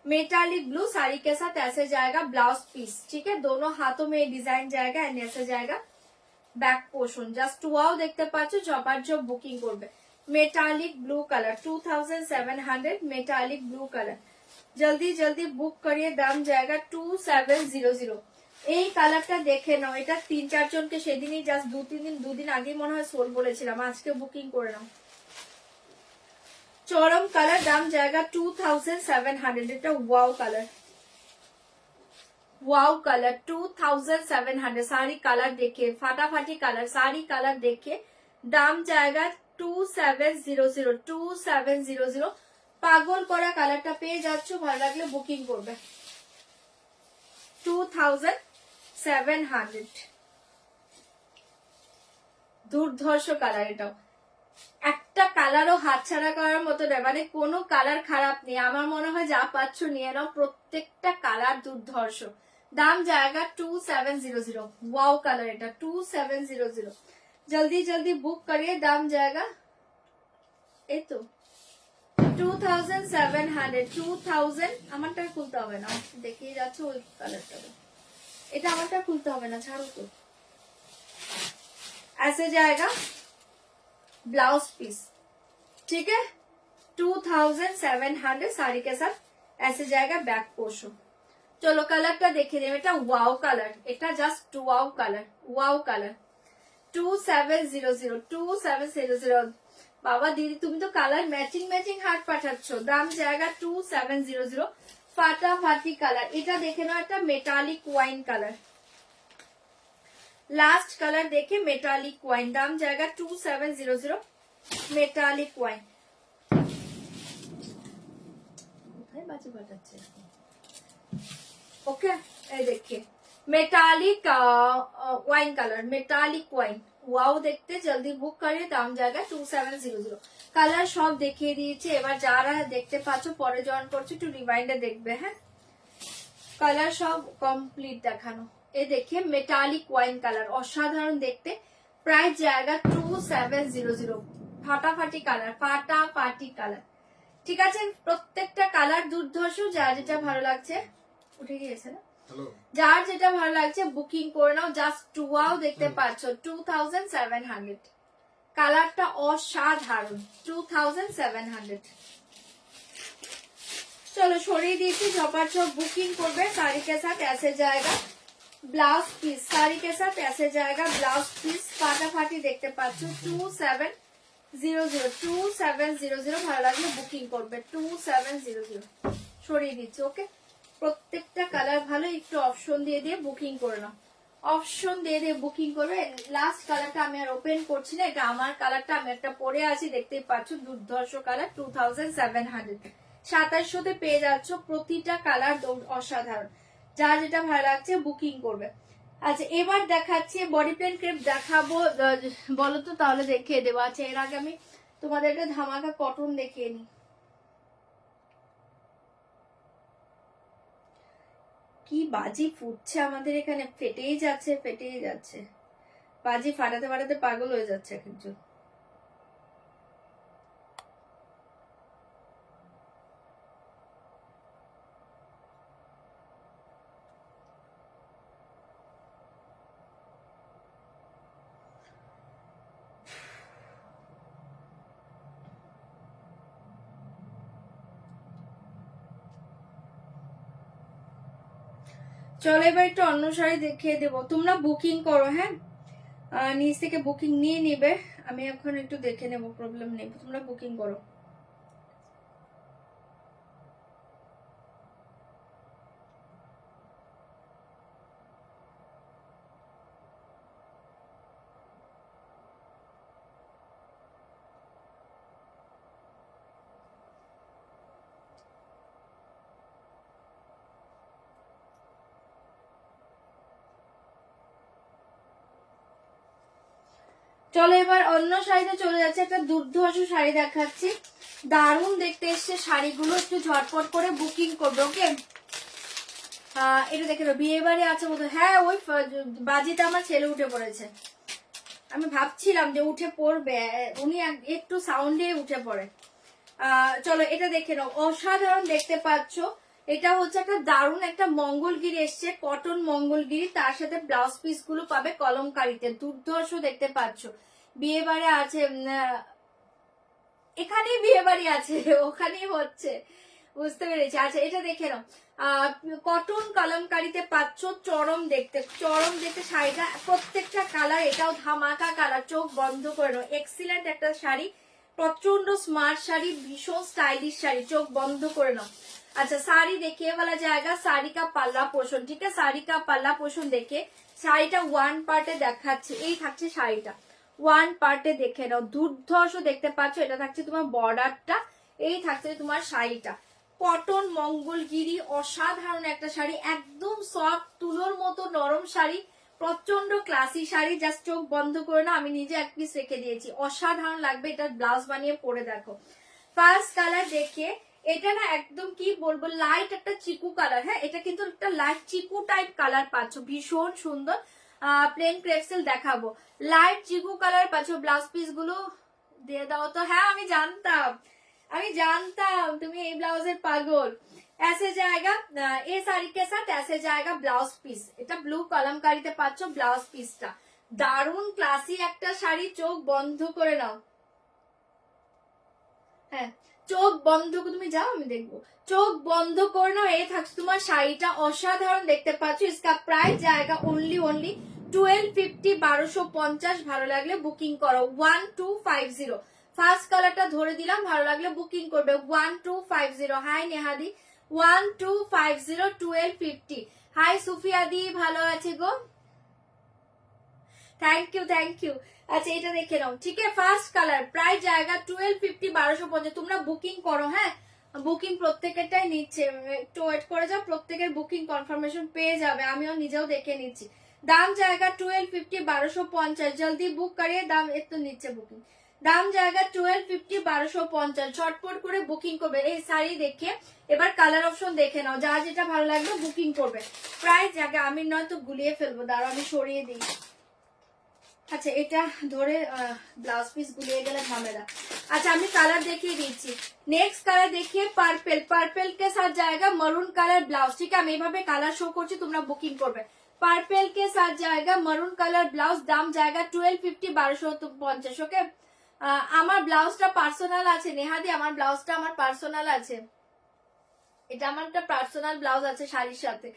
[SPEAKER 1] Metallic blue sari के साथ ऐसे जाएगा ब्लाउज पीस। ठीक है, दोनों हाथों में डिजाइन जाएगा एंड ऐसे जाएगा बैक पोर्शन। जस्ट वाओ देखते पाচ্ছ, ঝপাঝপ বুকিং করবে। Metallic blue colour 2700। Metallic blue colour जल्दी जल्दी बुक करिए। दाम जाएगा 2700। এই কালারটা দেখে নাও, এটা 3-4 জনকে সেদিনই জাস্ট 2 দিন আগে মনে হয় সোল বলেছিলাম, আজকে বুকিং করে নাও। চরম কালার, দাম জায়গা 2700। এটা wow colour, wow colour 2700। Sari colour দেখে, ফাটাফাটি কালার, साड़ी কালার দেখে দাম জায়গা 2700। 2700 পাগল করা কালারটা পেয়ে যাচ্ছ, ভালো লাগলে বুকিং করবে। 2700 দুর্ধর্ষ কালার। এটাও একটা কালারও হাতছাড়া করার মতো নয়, মানে কোনো কালার খারাপ নেই। আমার মনে হয় যা পাচ্ছ নিয়ে নাও, প্রত্যেকটা কালার দুর্ধর্ষ। দাম জায়গা 2700। ওয়াও কালার এটা 2700। জলদি জলদি বুক করিয়ে, দাম জায়গা এই তো 2700। 2000 আমারটা খুলতে হবে না, দেখিয়ে যাচ্ছে ওই কালারটা। এটা আমারটা খুলতে হবে না, ছাড়ো তো। ऐसे जाएगा ब्लाउज पीस, ठीक है 2700 साड़ी के साथ ऐसे जाएगा बैक पोर्शन। चलो कलरটা দেখে নেব, এটা ওয়াও কালার, এটা just wow colour, wow colour 2700। 2700 বাবা দিদি তুমি তো কালার ম্যাচিং ম্যাচিং হার্ট পাঠাচ্ছ। দাম জায়গা 2700। ফাটাফাটি কালার, এটা দেখে নাও, একটা metallic wine colour, last colour দেখে মেটালিক ওয়াইন। দাম জায়গা 2700। মেটালিক ওয়াইন কোথায় বাজে বাজাচ্ছে, ওকে এই দেখে metallic wine colour, metallic wine, wow দেখতে। জলদি বুক করে, দাম জায়গা 2700। কালার সব দেখিয়ে দিয়েছি। এবার যারা দেখতে পাচ্ছ পরে জয়েন করছো একটু রিমাইন্ডার দেখবে, হ্যাঁ কালার সব কমপ্লিট দেখানো। এই দেখে মেটালিক ওয়াইন কালার, অসাধারণ দেখতে। প্রাইস জায়গা 2700। ফাটাফাটি কালার, ফাটাফাটি কালার, ঠিক আছে। প্রত্যেকটা কালার দুর্ধর্ষ, যার যেটা ভালো লাগছে উঠে গিয়েছে না, যার যেটা ভালো লাগছে বুকিং করে নাও। জাস্ট ওয়াও দেখতে পাচ্ছ 2700। কালারটা অসাধারণ 2700। चलो সরিয়ে দিয়েছি, ঝপাঝপ বুকিং করবে। साड़ी के साथ ऐसे जाएगा ब्लाउज पीस, साड़ी के साथ ऐसे जाएगा ब्लाउज पीस। ফাটাফাটি দেখতে পাচ্ছ 2700। 2700 ভালো লাগলে বুকিং করবে 2700। সরিয়ে দিচ্ছি, ওকে। প্রত্যেকটা কালার ভালো, একটু অপশন দিয়ে দিয়ে বুকিং করে নাও, অপশন দিয়ে দিয়ে বুকিং করবে। লাস্ট কালারটা আমি আর ওপেন করছি না, এটা আমার কালারটা, আমি একটা পরে আছি, দেখতেই পাচ্ছ দুর্ধর্ষ কালার 2700। 2700 পেয়ে যাচ্ছ, প্রতিটা কালার অসাধারণ। যার যেটা ভালো লাগছে বুকিং করবে। আচ্ছা এবার দেখাচ্ছি বডি পেন ক্রেপ দেখাবো, বলো তো তাহলে দেখিয়ে দেবো। আচ্ছা এর আগে আমি তোমাদেরকে ধামাকা কটন দেখিয়ে নিই। কি বাজি ফুটছে আমাদের এখানে, ফেটেই যাচ্ছে ফেটেই যাচ্ছে, বাজি ফাটাতে ফাটাতে পাগল হয়ে যাচ্ছে কিন্তু। চলো এবার একটু অন্য শাড়ি দেখিয়ে দেবো, তোমরা বুকিং করো, হ্যাঁ নিচ থেকে বুকিং নিয়ে নিবে, আমি এখন একটু দেখে নেবো, প্রবলেম নেই, তোমরা বুকিং করো। চলো এবার অন্য শাড়িতে চলে যাচ্ছে, একটা দুর্ধর্ষ শাড়ি দেখাচ্ছি, দারুণ দেখতে এসছে শাড়িগুলো, একটু ঝটপট করে বুকিং করবে, ওকে। এটা দেখে নাও, বিয়ে বাড়ি আছে বোধ, হ্যাঁ ওই বাজিতে আমার ছেলে উঠে পড়েছে, আমি ভাবছিলাম যে উঠে পড়বে, উনি একটু সাউন্ডে উঠে পড়ে। চলো এটা দেখে নাও, অসাধারণ দেখতে পাচ্ছ। এটা হচ্ছে একটা দারুণ একটা মঙ্গলগিরি এসছে, কটন মঙ্গলগিরি, তার সাথে ব্লাউজ পিস গুলো পাবে কলমকারিতে, দুর্ধর্ষ দেখতে পাচ্ছ। বিয়ে বাড়ি আছে, এখানেই বিয়ে বাড়ি আছে, ওখানেই হচ্ছে, বুঝতে পেরেছি। আচ্ছা এটা দেখে নাও, কটন কলমকারিতে পাচ্ছ, চরম দেখতে শাড়িটা, প্রত্যেকটা কালার, এটাও ধামাকা কালার, চোখ বন্ধ করে নাও, এক্সিলেন্ট একটা শাড়ি, প্রচন্ড স্মার্ট শাড়ি, ভীষণ স্টাইলিশ শাড়ি, চোখ বন্ধ করে নাও। अच्छा साड़ी देखिए वाला जाएगा, साड़ी का पाल्ला पोर्शन, ठीक है साड़ी का पाल्ला पोर्शन देखे, শাড়িটা ওয়ান পার্টে দেখাচ্ছে, এই থাকছে শাড়িটা ওয়ান পার্টে, দেখে নাও দুর্ধর্ষ দেখতে পাচ্ছ। এটা থাকছে তোমার বর্ডারটা, এই থাকছে তোমার শাড়িটা, কটন মঙ্গলগিরি, অসাধারণ একটা শাড়ি, একদম সফট তুলোর মতো নরম শাড়ি, প্রচন্ড ক্লাসি শাড়ি, জাস্ট চোখ বন্ধ করে না, আমি নিজে এক পিস রেখে দিয়েছি, অসাধারণ লাগবে। এটা ব্লাউজ বানিয়ে পরে দেখো। ফার্স্ট কালার দেখে, এটা না একদম কি বলবো, লাইট একটা চিকু কালার। হ্যাঁ, এটা কিন্তু একটা লাইট চিকু টাইপ কালার পাচ্ছ, ভীষণ সুন্দর। প্লেন ক্রেপসেল দেখাবো, লাইট চিকু কালার পাচ্ছ। ব্লাউজ পিস গুলো দিয়ে দাও তো। হ্যাঁ আমি জানতাম, আমি জানতাম তুমি এই ব্লাউজের পাগল। ऐसे जाएगा ये साड़ी के साथ ऐसे जाएगा ब्लाउज পিস। এটা ব্লু কলমকারিতে পাচ্ছ ব্লাউজ পিসটা, দারুন ক্লাসি একটা শাড়ি, চোখ বন্ধ করে নাও। হ্যাঁ চোখ বন্ধ করে তুমি যাও, আমি দেখবো, চোখ বন্ধ করে নাও। এই থাকছে তোমার শাড়িটা, অসাধারণ দেখতে পাচ্ছ। इसका प्राइस जाएगा ओनली 1250, 1250। ভালো লাগলে বুকিং করো 1250। ফার্স্ট কালারটা ধরে দিলাম, ভালো লাগলে বুকিং করবে 1250। হাই নেহাদি 1250, 1250। হাই সুফিয়া দি, ভালো আছে গো, থ্যাংক ইউ থ্যাংক ইউ। আচ্ছা এটা দেখে নাও, ঠিক আছে। ফার্স্ট কালার প্রাইস জায়গা 1250, 1250। তোমরা বুকিং করো, হ্যাঁ বুকিং প্রত্যেকেরটাই নিচ্ছে, একটু ওয়েট করে যাও, প্রত্যেকের বুকিং কনফার্মেশন পেয়ে যাবে, আমিও নিজেও দেখে নিচ্ছি। দাম জায়গা 1250, 1250। জলদি বুক করিয়ে, দাম একটু নিচ্ছে বুকিং, দাম জায়গা 1250, 1250। ঝটপট করে বুকিং করবে এই শাড়ি দেখে। এবার কালার অপশন দেখে নাও, যা যেটা ভালো লাগবে বুকিং করবে। প্রাইস জায়গা আমি নয়তো গুলিয়ে ফেলবো, দাঁড়াও আমি সরিয়ে দিই। আচ্ছা এটা ধরে ব্লাউজ পিস গুলিয়ে গেলে ঝামেলা। अच्छा আমি কালার দেখিয়ে দিচ্ছি। নেক্সট কালার দেখিয়ে পার্পল, পার্পল के साथ जाएगा मरून कलर ब्लाउज। ठीक है আমি এইভাবে কালার শো করছি, তোমরা বুকিং করবে। পার্পল के साथ जाएगा मरून कलर ब्लाउज, দাম জায়গা 1250, 1250। ওকে আমার ব্লাউজটা পার্সোনাল আছে নেহাদি, আমার ব্লাউজটা আমার পার্সোনাল আছে, এটা আমার একটা পার্সোনাল ব্লাউজ আছে শাড়ির সাথে।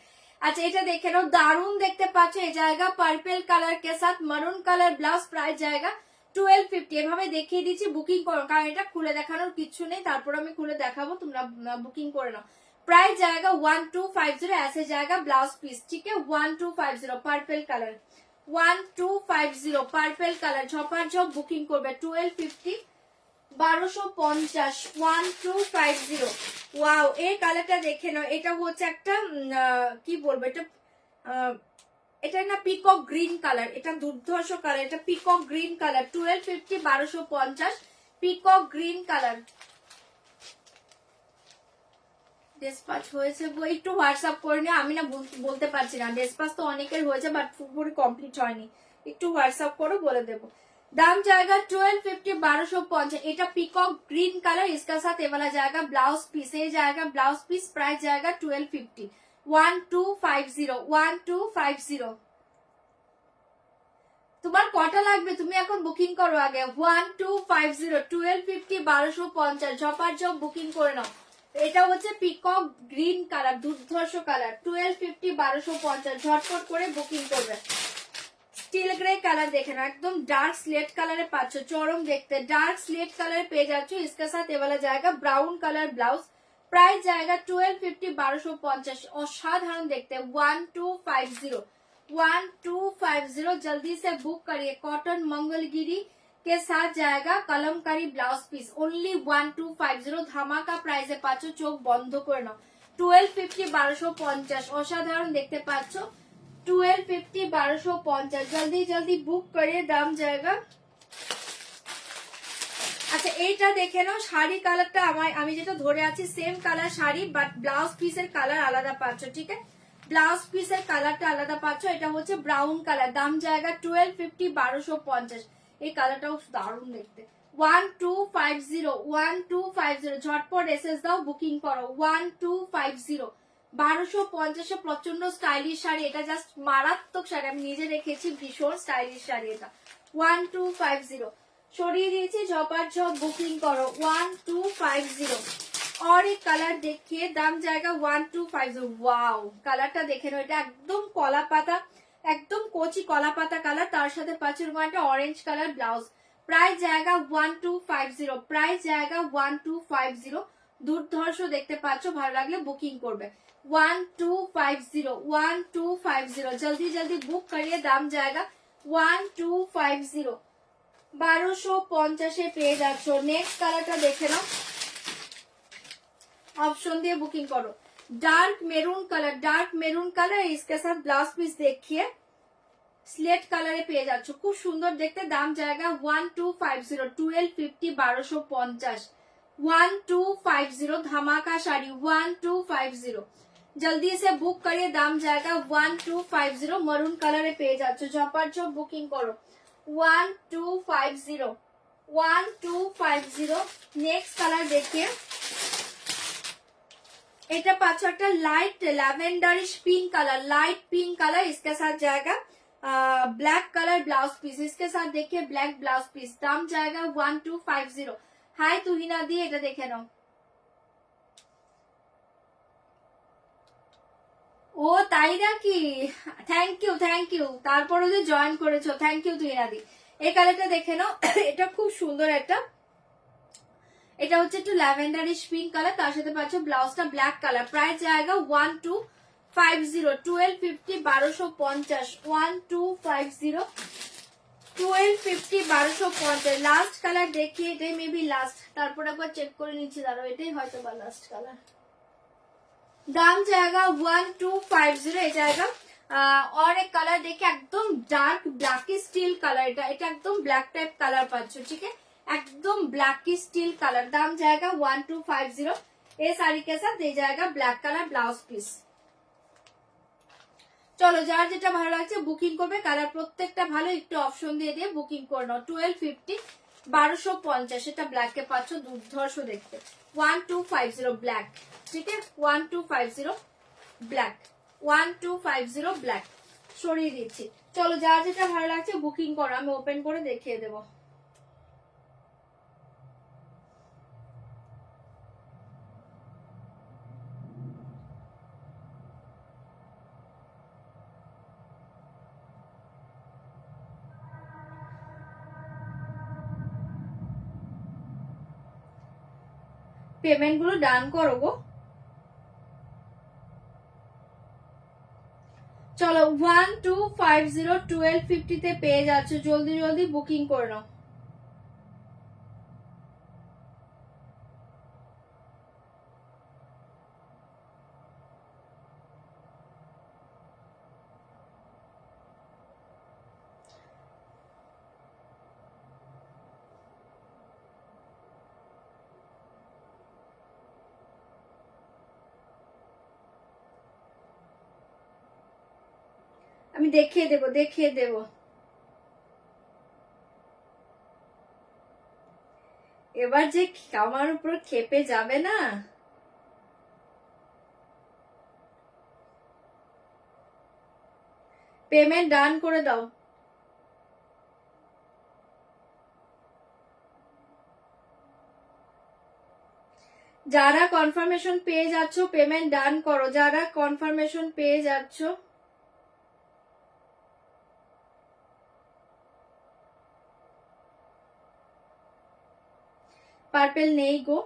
[SPEAKER 1] আচ্ছা এটা দেখে নাও, দারুন দেখতে পাচ্ছ। এই জায়গা পার্পল কালার কে সাথ মারুন কালার ব্লাউজ, প্রাইস জায়গা 1250। এভাবে দেখিয়ে দিচ্ছি, বুকিং করো, কারণ এটা খুলে দেখানোর কিছু নেই, তারপর আমি খুলে দেখাবো, তোমরা বুকিং করে নাও। प्राइस जाएगा 1250, ऐसे जाएगा ब्लाउज पीस। ठीक है 1250 पर्पल कलर, 1250 पर्पल कलर। झपार झप बुकिंग करबे 1250, 1250, 1250। ওয়াও এই কালারটা দেখে নাও, এটা হচ্ছে একটা কি বলবো, এটা এটা না পিকক গ্রিন কালার, এটা দুর্ধর্ষ কালার, এটা peacock green colour. 1250, 1250 peacock green colour. Dispatch হয়েছে একটু হোয়াটসঅ্যাপ করে নিও, আমি না বলতে পারছি না, ডেসপাচ তো অনেকের হয়েছে বাট পুরো কমপ্লিট হয়নি, একটু হোয়াটসঅ্যাপ করো বলে দেবো। दाम जाएगा 1250, 1250। এটা পিকক গ্রিন কালার, इसका साथ ये वाला जाएगा ब्लाउज पीस, ये जाएगा ब्लाउज पीस, प्राइस जाएगा 1250, 1250, 1250। তোমার কটা লাগবে তুমি এখন বুকিং করো আগে। 1250, 1250, 1250। ঝপার ঝপ বুকিং করে নাও। এটা হচ্ছে পিকক গ্রিন কালার, দুর্ধর্ষ কালার। 1250, 1250। ঝটপট করে বুকিং করবে। স্টিল গ্রে কালার দেখে না, একদম ডার্ক স্লেট কালারে পাচ্ছ, চরম দেখতে ডার্ক স্লেট কালারে পেয়ে যাচ্ছ। इसके साथ ये वाला जाएगा ब्राउन कलर ब्लाउज, प्राइस जाएगा 1250, 1250। অসাধারণ দেখতে 1250, 1250। जल्दी से बुक करिए। कॉटन मंगलगिरी के साथ जाएगा कलमकारी ब्लाउज पीस, ओनली 1250। ধামাকা প্রাইসে পাচ্ছ, চোখ বন্ধ করে নাও। 1250, 1250। অসাধারণ দেখতে পাচ্ছ 1250, 1250। जल्दी जल्दी बुक करिए, दाम जाएगा। আচ্ছা এইটা দেখে নাও, শাড়ি কালারটা আমি যেটা ধরে আছি same colour sari, but blouse পিসের কালার আলাদা পাচ্ছ। ঠিক আছে ব্লাউজ পিসের কালারটা আলাদা পাচ্ছ। এটা হচ্ছে ব্রাউন কালার, দাম জায়গা 1250, 1250। এই কালারটাও দারুণ দেখতে। 1250, 1250। ঝটপট এসএস দাও, বুকিং করো 1250, 1250। প্রচন্ড স্টাইলিশ শাড়ি, এটা জাস্ট মারাত্মক শাড়ি, আমি নিজে রেখেছি, ভীষণ স্টাইলিশ শাড়ি এটা। 1250 সরিয়ে দিয়েছি, ঝপার ঝপ বুকিং করো 1250। और एक कलर देखिए, दाम जाएगा 1250। ওয়াও কালারটা দেখে নাও, এটা একদম কলা পাতা, একদম কচি কলা পাতা কালার, তার সাথে পাচ্ছ একটা অরেঞ্জ কালার ব্লাউজ। প্রাইস জায়গা 1250, প্রাইস জায়গা 1250। দুর্ধর্ষ দেখতে পাচ্ছ, ভালো লাগলে বুকিং করবে 1250, 1250। जल्दी जल्दी बुक करिए, दाम जाएगा 1250, 1250 পেয়ে যাচ্ছ। নেক্সট কালারটা দেখে নাও, ऑप्शन दिए बुकिंग करो। Dark maroon colour, dark maroon colour, इसके साथ ब्लाउज पीस देखिए, স্লেট কালারে পেয়ে যাচ্ছ, খুব সুন্দর দেখতে। দাম জায়গা 1250, 1250, 1250, 1250 धमाका साड़ी 1250। जल्दी से बुक करिए, दाम जाएगा 1250। मरून कलर पे जाচ্ছ, झपाझप बुकिंग करो 1250, 1250। नेक्स्ट कलर देखिए, এটা পাচ্ছ একটা light lavenderish pink colour, light pink colour. इसके साथ जाएगा ब्लैक कलर ब्लाउज पीस, इसके साथ देखिए ब्लैक ब्लाउज पीस। दाम जाएगा 1250। हाय তুহিনা দি, এটা দেখে নাও। ও তাই নাকি, থ্যাংক ইউ। তারপরে যে জয়েন করেছো, থ্যাংক ইউ তুহিনা দি। এই কালারটা দেখে নাও, এটা খুব সুন্দর একটা, এটা হচ্ছে একটু ল্যাভেন্ডারিশ পিঙ্ক কালার, তার সাথে পাচ্ছ ব্লাউজটা ব্ল্যাক কালার। প্রাইস জায়গা 1250, 1250, 1250, 1250, 1250, 1250। লাস্ট কালার দেখিয়ে, এটাই মেবি লাস্ট, তারপর একবার চেক করে নিচ্ছি, দাঁড়াও এটাই হয়তো বা লাস্ট কালার। দাম জায়গা 1250। এই জায়গা और एक कलर देखिए, एकदम डार्क ब्लैक स्टील कलर, এটা একদম ব্ল্যাক টাইপ কালার পাচ্ছ, ঠিক আছে, एकदम ब्लैक स्टील कलर। दाम जाएगा 1250। ये साड़ी के साथ दे जाएगा ब्लैक कलर ब्लाउज पीस। চলো যার যেটা ভালো লাগছে বুকিং করবে, কালার প্রত্যেকটা ভালো, একটু অপশন দিয়ে দিয়ে বুকিং করে নাও। 1250, 1250, এটা ব্ল্যাকে পাচ্ছ, দুর্ধর্ষ দেখতে। 1250 ব্ল্যাক, ঠিক আছে, 1250 ব্ল্যাক, 1250 ব্ল্যাক। সরিয়ে দিচ্ছি। চলো যার যেটা ভালো লাগছে বুকিং করো, আমি ওপেন করে দেখিয়ে দেবো। পেমেন্ট গুলো ডান করো গো। চলো 1250, 1250 তে পেয়ে যাচ্ছ, জলদি জলদি বুকিং করে নাও। আমি দেখিয়ে দেব। এবার যে আমার উপর খেপে যাবে না। পেমেন্ট ডান করে দাও। যারা কনফার্মেশন পেয়ে যাচ্ছ পেমেন্ট ডান করো, যারা কনফার্মেশন পেয়ে যাচ্ছ। পার্পেল নেই গো,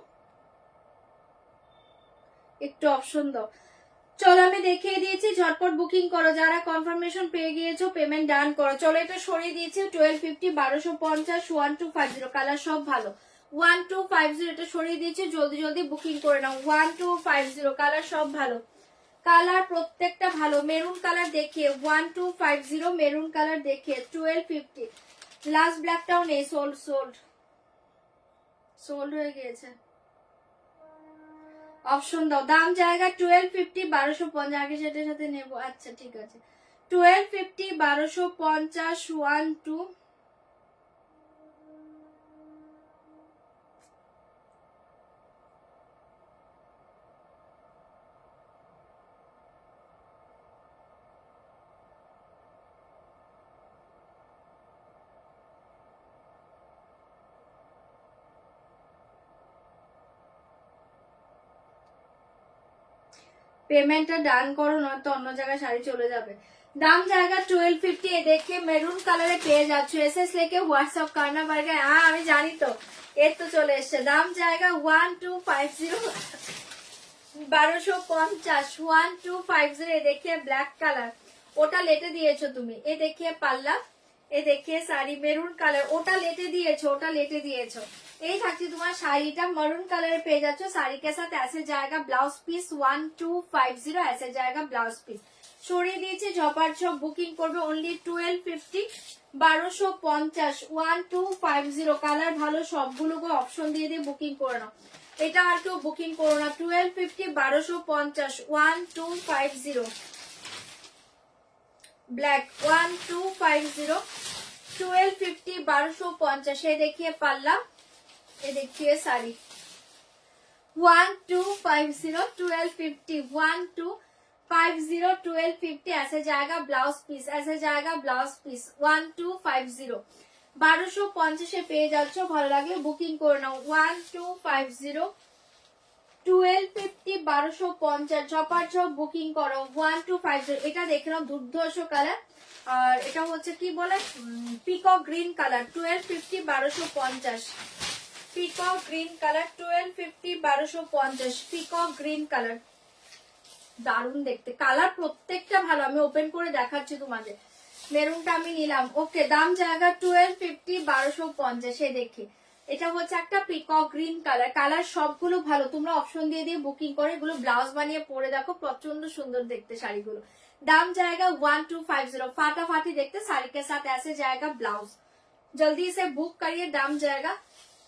[SPEAKER 1] একটু অপশন দাও। চলো আমি দেখিয়ে দিয়েছি, ঝটপট বুকিং করো। যারা কনফার্মেশন পেয়ে গিয়েছো পেমেন্ট ডান করো। চলো এটা সরিয়ে দিয়েছি, 1250, 1250, 1250, কালার সব ভালো। 1250 এটা সরিয়ে দিয়েছি, জলদি জলদি বুকিং করে নাও। 1250 কালার সব ভালো, কালার প্রত্যেকটা ভালো। মেরুন কালার দেখিয়ে 1250, মেরুন কালার দেখিয়ে 1250। লাস্ট ব্ল্যাকটাও নেই, সোল্ড হয়ে গিয়েছে। অপশন দাও। দাম জায়গা 1250, 1250, আগে সেটার সাথে নেবো। আচ্ছা ঠিক আছে, 1250, 1250, 12। পেমেন্টটা ডান করো, নয়তো অন্য জায়গায় শাড়ি চলে যাবে। दाम जाएगा 1250। देखिए मेरून কালারে পেয়ে যাচ্ছ, এসএস लेके হোয়াটসঅ্যাপ करना पड़ेगा। হ্যাঁ আমি জানি তো, এর তো চলে এসছে। দাম जाएगा 1250, 1250, 1250। ये देखिए ब्लैक कलर, ওটা লেটে দিয়েছো তুমি। এ দেখিয়ে পাল্লা, এ দেখিয়ে শাড়ি মেরুন কালার, ওটা লেটে দিয়েছো, ওটা লেটে দিয়েছো। এই থাকছে তোমার শাড়িটা मरून कलर पे जाচ্ছ। শাড়ি के साथ ऐसे जाएगा ब्लाउज पीस 1250, ऐसे जाएगा ब्लाउज पीस। সরিয়ে দিয়েছি, ঝপার ঝপ বুকিং করবে অনলি 1250, 1250, 1250। কালার ভালো সবগুলোকে অপশন দিয়ে দিয়ে বুকিং করে নাও, এটা আর কেউ বুকিং করো না। 1250, 1250, 1250 ব্ল্যাক, 1250, 1250, 1250। এ দেখিয়ে পাল্লা, এ দেখিয়ে শাড়ি। 1250, 1250, 1250, 1250। ऐसे जाएगा ब्लाउज पीस, ऐसे जाएगा ब्लाउज पीस। 1250, 1250 পেয়ে যাচ্ছ, ভালো লাগলে বুকিং করে নাও। 1250, 1250, 1250 ঝপার ঝপ বুকিং করো। 1250, এটা দেখে নাও দুর্ধর্ষ কালার, আর এটা হচ্ছে কি বলে peacock green colour. 1250, 1250 peacock green colour. 1250, 1250 peacock green colour, দারুণ দেখতে কালার, প্রত্যেকটা ভালো। আমি ওপেন করে দেখাচ্ছি তোমাদের। মেরুনটা আমি নিলাম, ওকে। দাম জায়গা 1250, 1250। সে দেখি এটা হচ্ছে একটা পিকক গ্রিন কালার, কালার সবগুলো ভালো। তোমরা অপশন দিয়ে দিয়ে বুকিং করে এগুলো ব্লাউজ বানিয়ে পরে দেখো, প্রচন্ড সুন্দর দেখতে শাড়িগুলো। दाम जाएगा 1250, फाटाफाटी देखते साड़ी के साथ ऐसे जाएगा ब्लाउज, जल्दी से बुक करिए। दाम जाएगा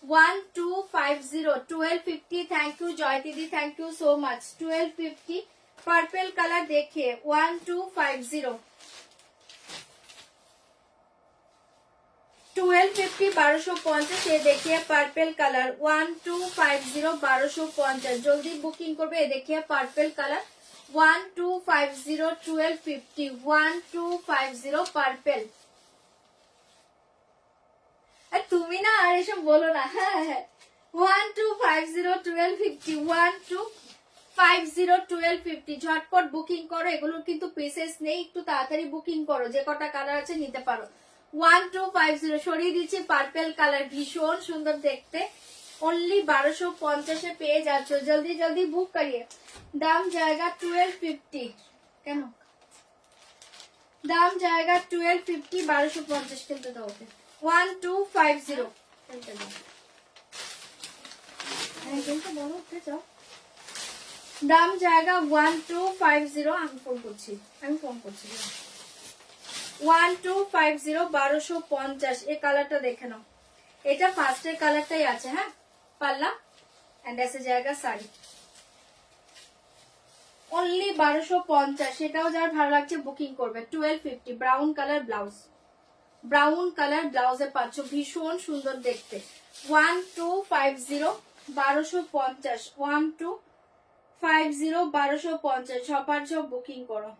[SPEAKER 1] 1250, 1250। Thank you Joyti di, thank you so much. 1250 purple colour देखिए, 1250, 1250, 1250। ये देखिए पर्पल कलर 1250, 1250। जल्दी बुकिंग करबे। ये देखिए पर्पल कलर 1250, 1250, 1250 पर्पल। তুমি না আর এসব বলো না। হ্যাঁ 1250, 1250, 1250, 1250। ঝটপট বুকিং করো, এগুলোর কিন্তু পিসেস নেই, একটু তাড়াতাড়ি বুকিং করো, যে কটা কালার আছে নিতে পারো। 1250 সরিয়ে দিচ্ছি, পার্পেল কালার ভীষণ সুন্দর দেখতে, ओनली 1250 পেয়ে যাচ্ছ। জলদি জলদি বুক করিয়ে। দাম জায়গা 1250, কেন দাম জায়গা 1250, 1250 খেলতে দাও ওকে। 1250 খেলতে দাও, কিন্তু বলো উঠে যাও। দাম জায়গা 1250। আমি ফোন করছি, 1250, 1250। এই কালারটা দেখে নাও, এটা ফার্স্টের কালারটাই আছে। হ্যাঁ পাল্লা এন্ড ऐसे जाएगा শাড়ি, অনলি 1250। সেটাও যার ভালো লাগছে বুকিং করবে। 1250 brown colour blouse, brown colour ব্লাউজে পাচ্ছ, ভীষণ সুন্দর দেখতে। 1250, 1250, 1250, 1250। ছপার ছপ বুকিং করো।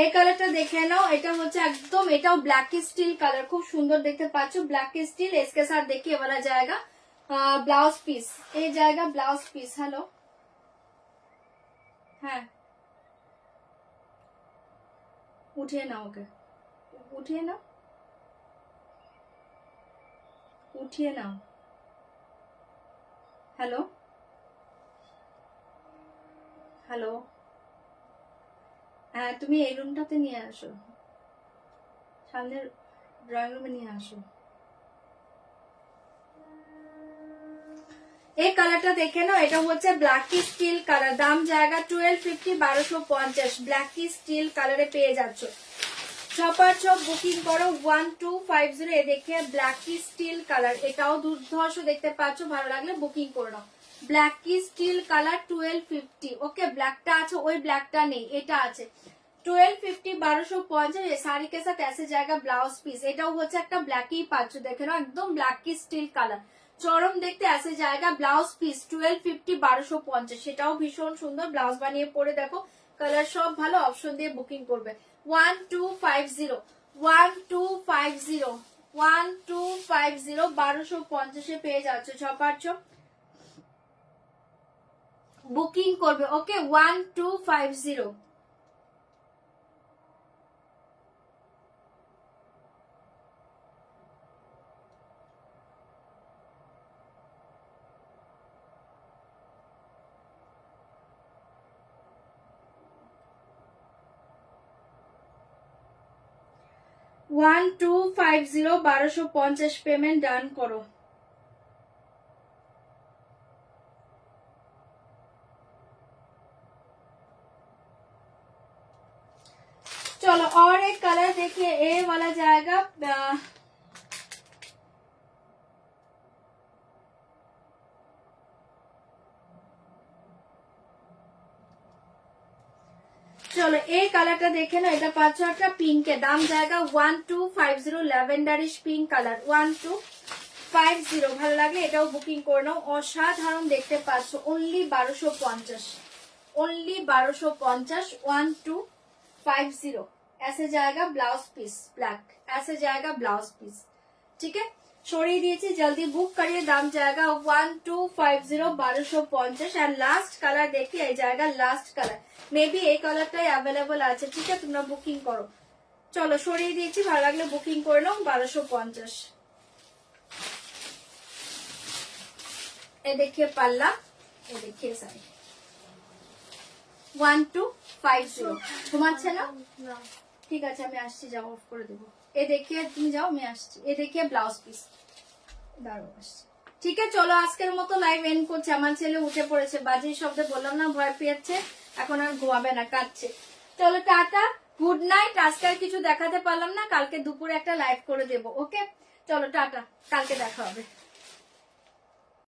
[SPEAKER 1] এই কালারটা দেখে নাও, এটা হচ্ছে একদম, এটাও ব্ল্যাক স্টিল কালার, খুব সুন্দর দেখতে পাচ্ছ। ব্ল্যাক স্টিল इसके साथ देखिए वाला जाएगा ब्लाउज पीस, ये जाएगा ब्लाउज पीस। हेलो হ্যাঁ উঠিয়ে নাও ওকে, উঠিয়ে নাও, উঠিয়ে নাও। হ্যালো হ্যালো, হ্যাঁ তুমি এই রুমটাতে নিয়ে আসো, সামনের ড্রয়িং রুমে নিয়ে আসো। এই কালারটা দেখে নাও, এটা হচ্ছে ব্ল্যাক স্টিল কালার। দাম জায়গা 1250, 1250। ব্ল্যাক স্টিল কালারে পেয়ে যাচ্ছ, ছপার ছপ বুকিং করো। 1250 এ দেখে ব্ল্যাক স্টিল কালার, এটাও দুর্ধর্ষ দেখতে পাচ্ছ, ভালো লাগলে বুকিং করে নাও। Black steel colour 1250। ওকে ব্ল্যাকটা আছে, ওই ব্ল্যাকটা নেই, এটা আছে। 1250, 1250। শাড়ি के साथ ऐसे जाएगा ब्लाउज पीस। এটাও হচ্ছে একটা ব্ল্যাকই পাচ্ছ, দেখে নাও একদম ব্ল্যাক স্টিল কালার, চরম দেখতে। ऐसे जाएगा ব্লাউজ পিস 1250, 1250। সেটাও ভীষণ সুন্দর, ব্লাউজ বানিয়ে পরে দেখো, কালার সব ভালো, অপশন দিয়ে বুকিং করবে। 1250, 1250, 1250, 1250 পেয়ে যাচ্ছ, ছপার ছপ বুকিং করবে। ওকে 1250। 1250 1250 পেমেন্ট ডান করো। चलो और एक कलर देखिए, ए वाला जाएगा चलो এই কালারটা দেখে না, এটা পাচ্ছ একটা পিঙ্কে, দাম জায়গা 1250 ল্যাভেন্ডারিশ পিঙ্ক কালার 1250। ভালো লাগলে এটাও বুকিং করে নাও, অসাধারণ দেখতে পাচ্ছ। Only 1250, only 1250 1250। ऐसे जाएगा ब्लाउज पीस ब्लैक, ऐसे जाएगा ब्लाउज पीस। ठीक है, সরিয়ে দিয়েছি, জলদি বুক করিয়ে। দাম জায়গা 1250 1250। আর লাস্ট কালার দেখি, এই জায়গা লাস্ট কালার, মেবি এই কালারটাই অ্যাভেলেবল আছে। ঠিক আছে, তোমরা বুকিং করো। চলো সরিয়ে দিয়েছি, ভালো লাগলে বুকিং করে নাও 1250। এ দেখিয়ে পাল্লা, এ দেখিয়ে শাড়ি 1250। ঘুমাচ্ছে না? ঠিক আছে আমি আসছি, যাও অফ করে দেবো। এ দেখিয়ে তুমি যাও, আমি আসছি। এ দেখিয়ে ব্লাউজ পিস দাঁড়ো আসছি। ঠিক আছে চলো আজকের মতো লাইভ এন্ড করছে। আমার ছেলে উঠে পড়েছে, বাজে শব্দে বললাম না, ভয় পেয়েছে, এখন আর ঘুমাবে না, কাঁদছে। চলো টাটা, গুড নাইট। আজকে আর কিছু দেখাতে পারলাম না, কালকে দুপুরে একটা লাইভ করে দেবো। ওকে চলো টাটা, কালকে দেখা হবে।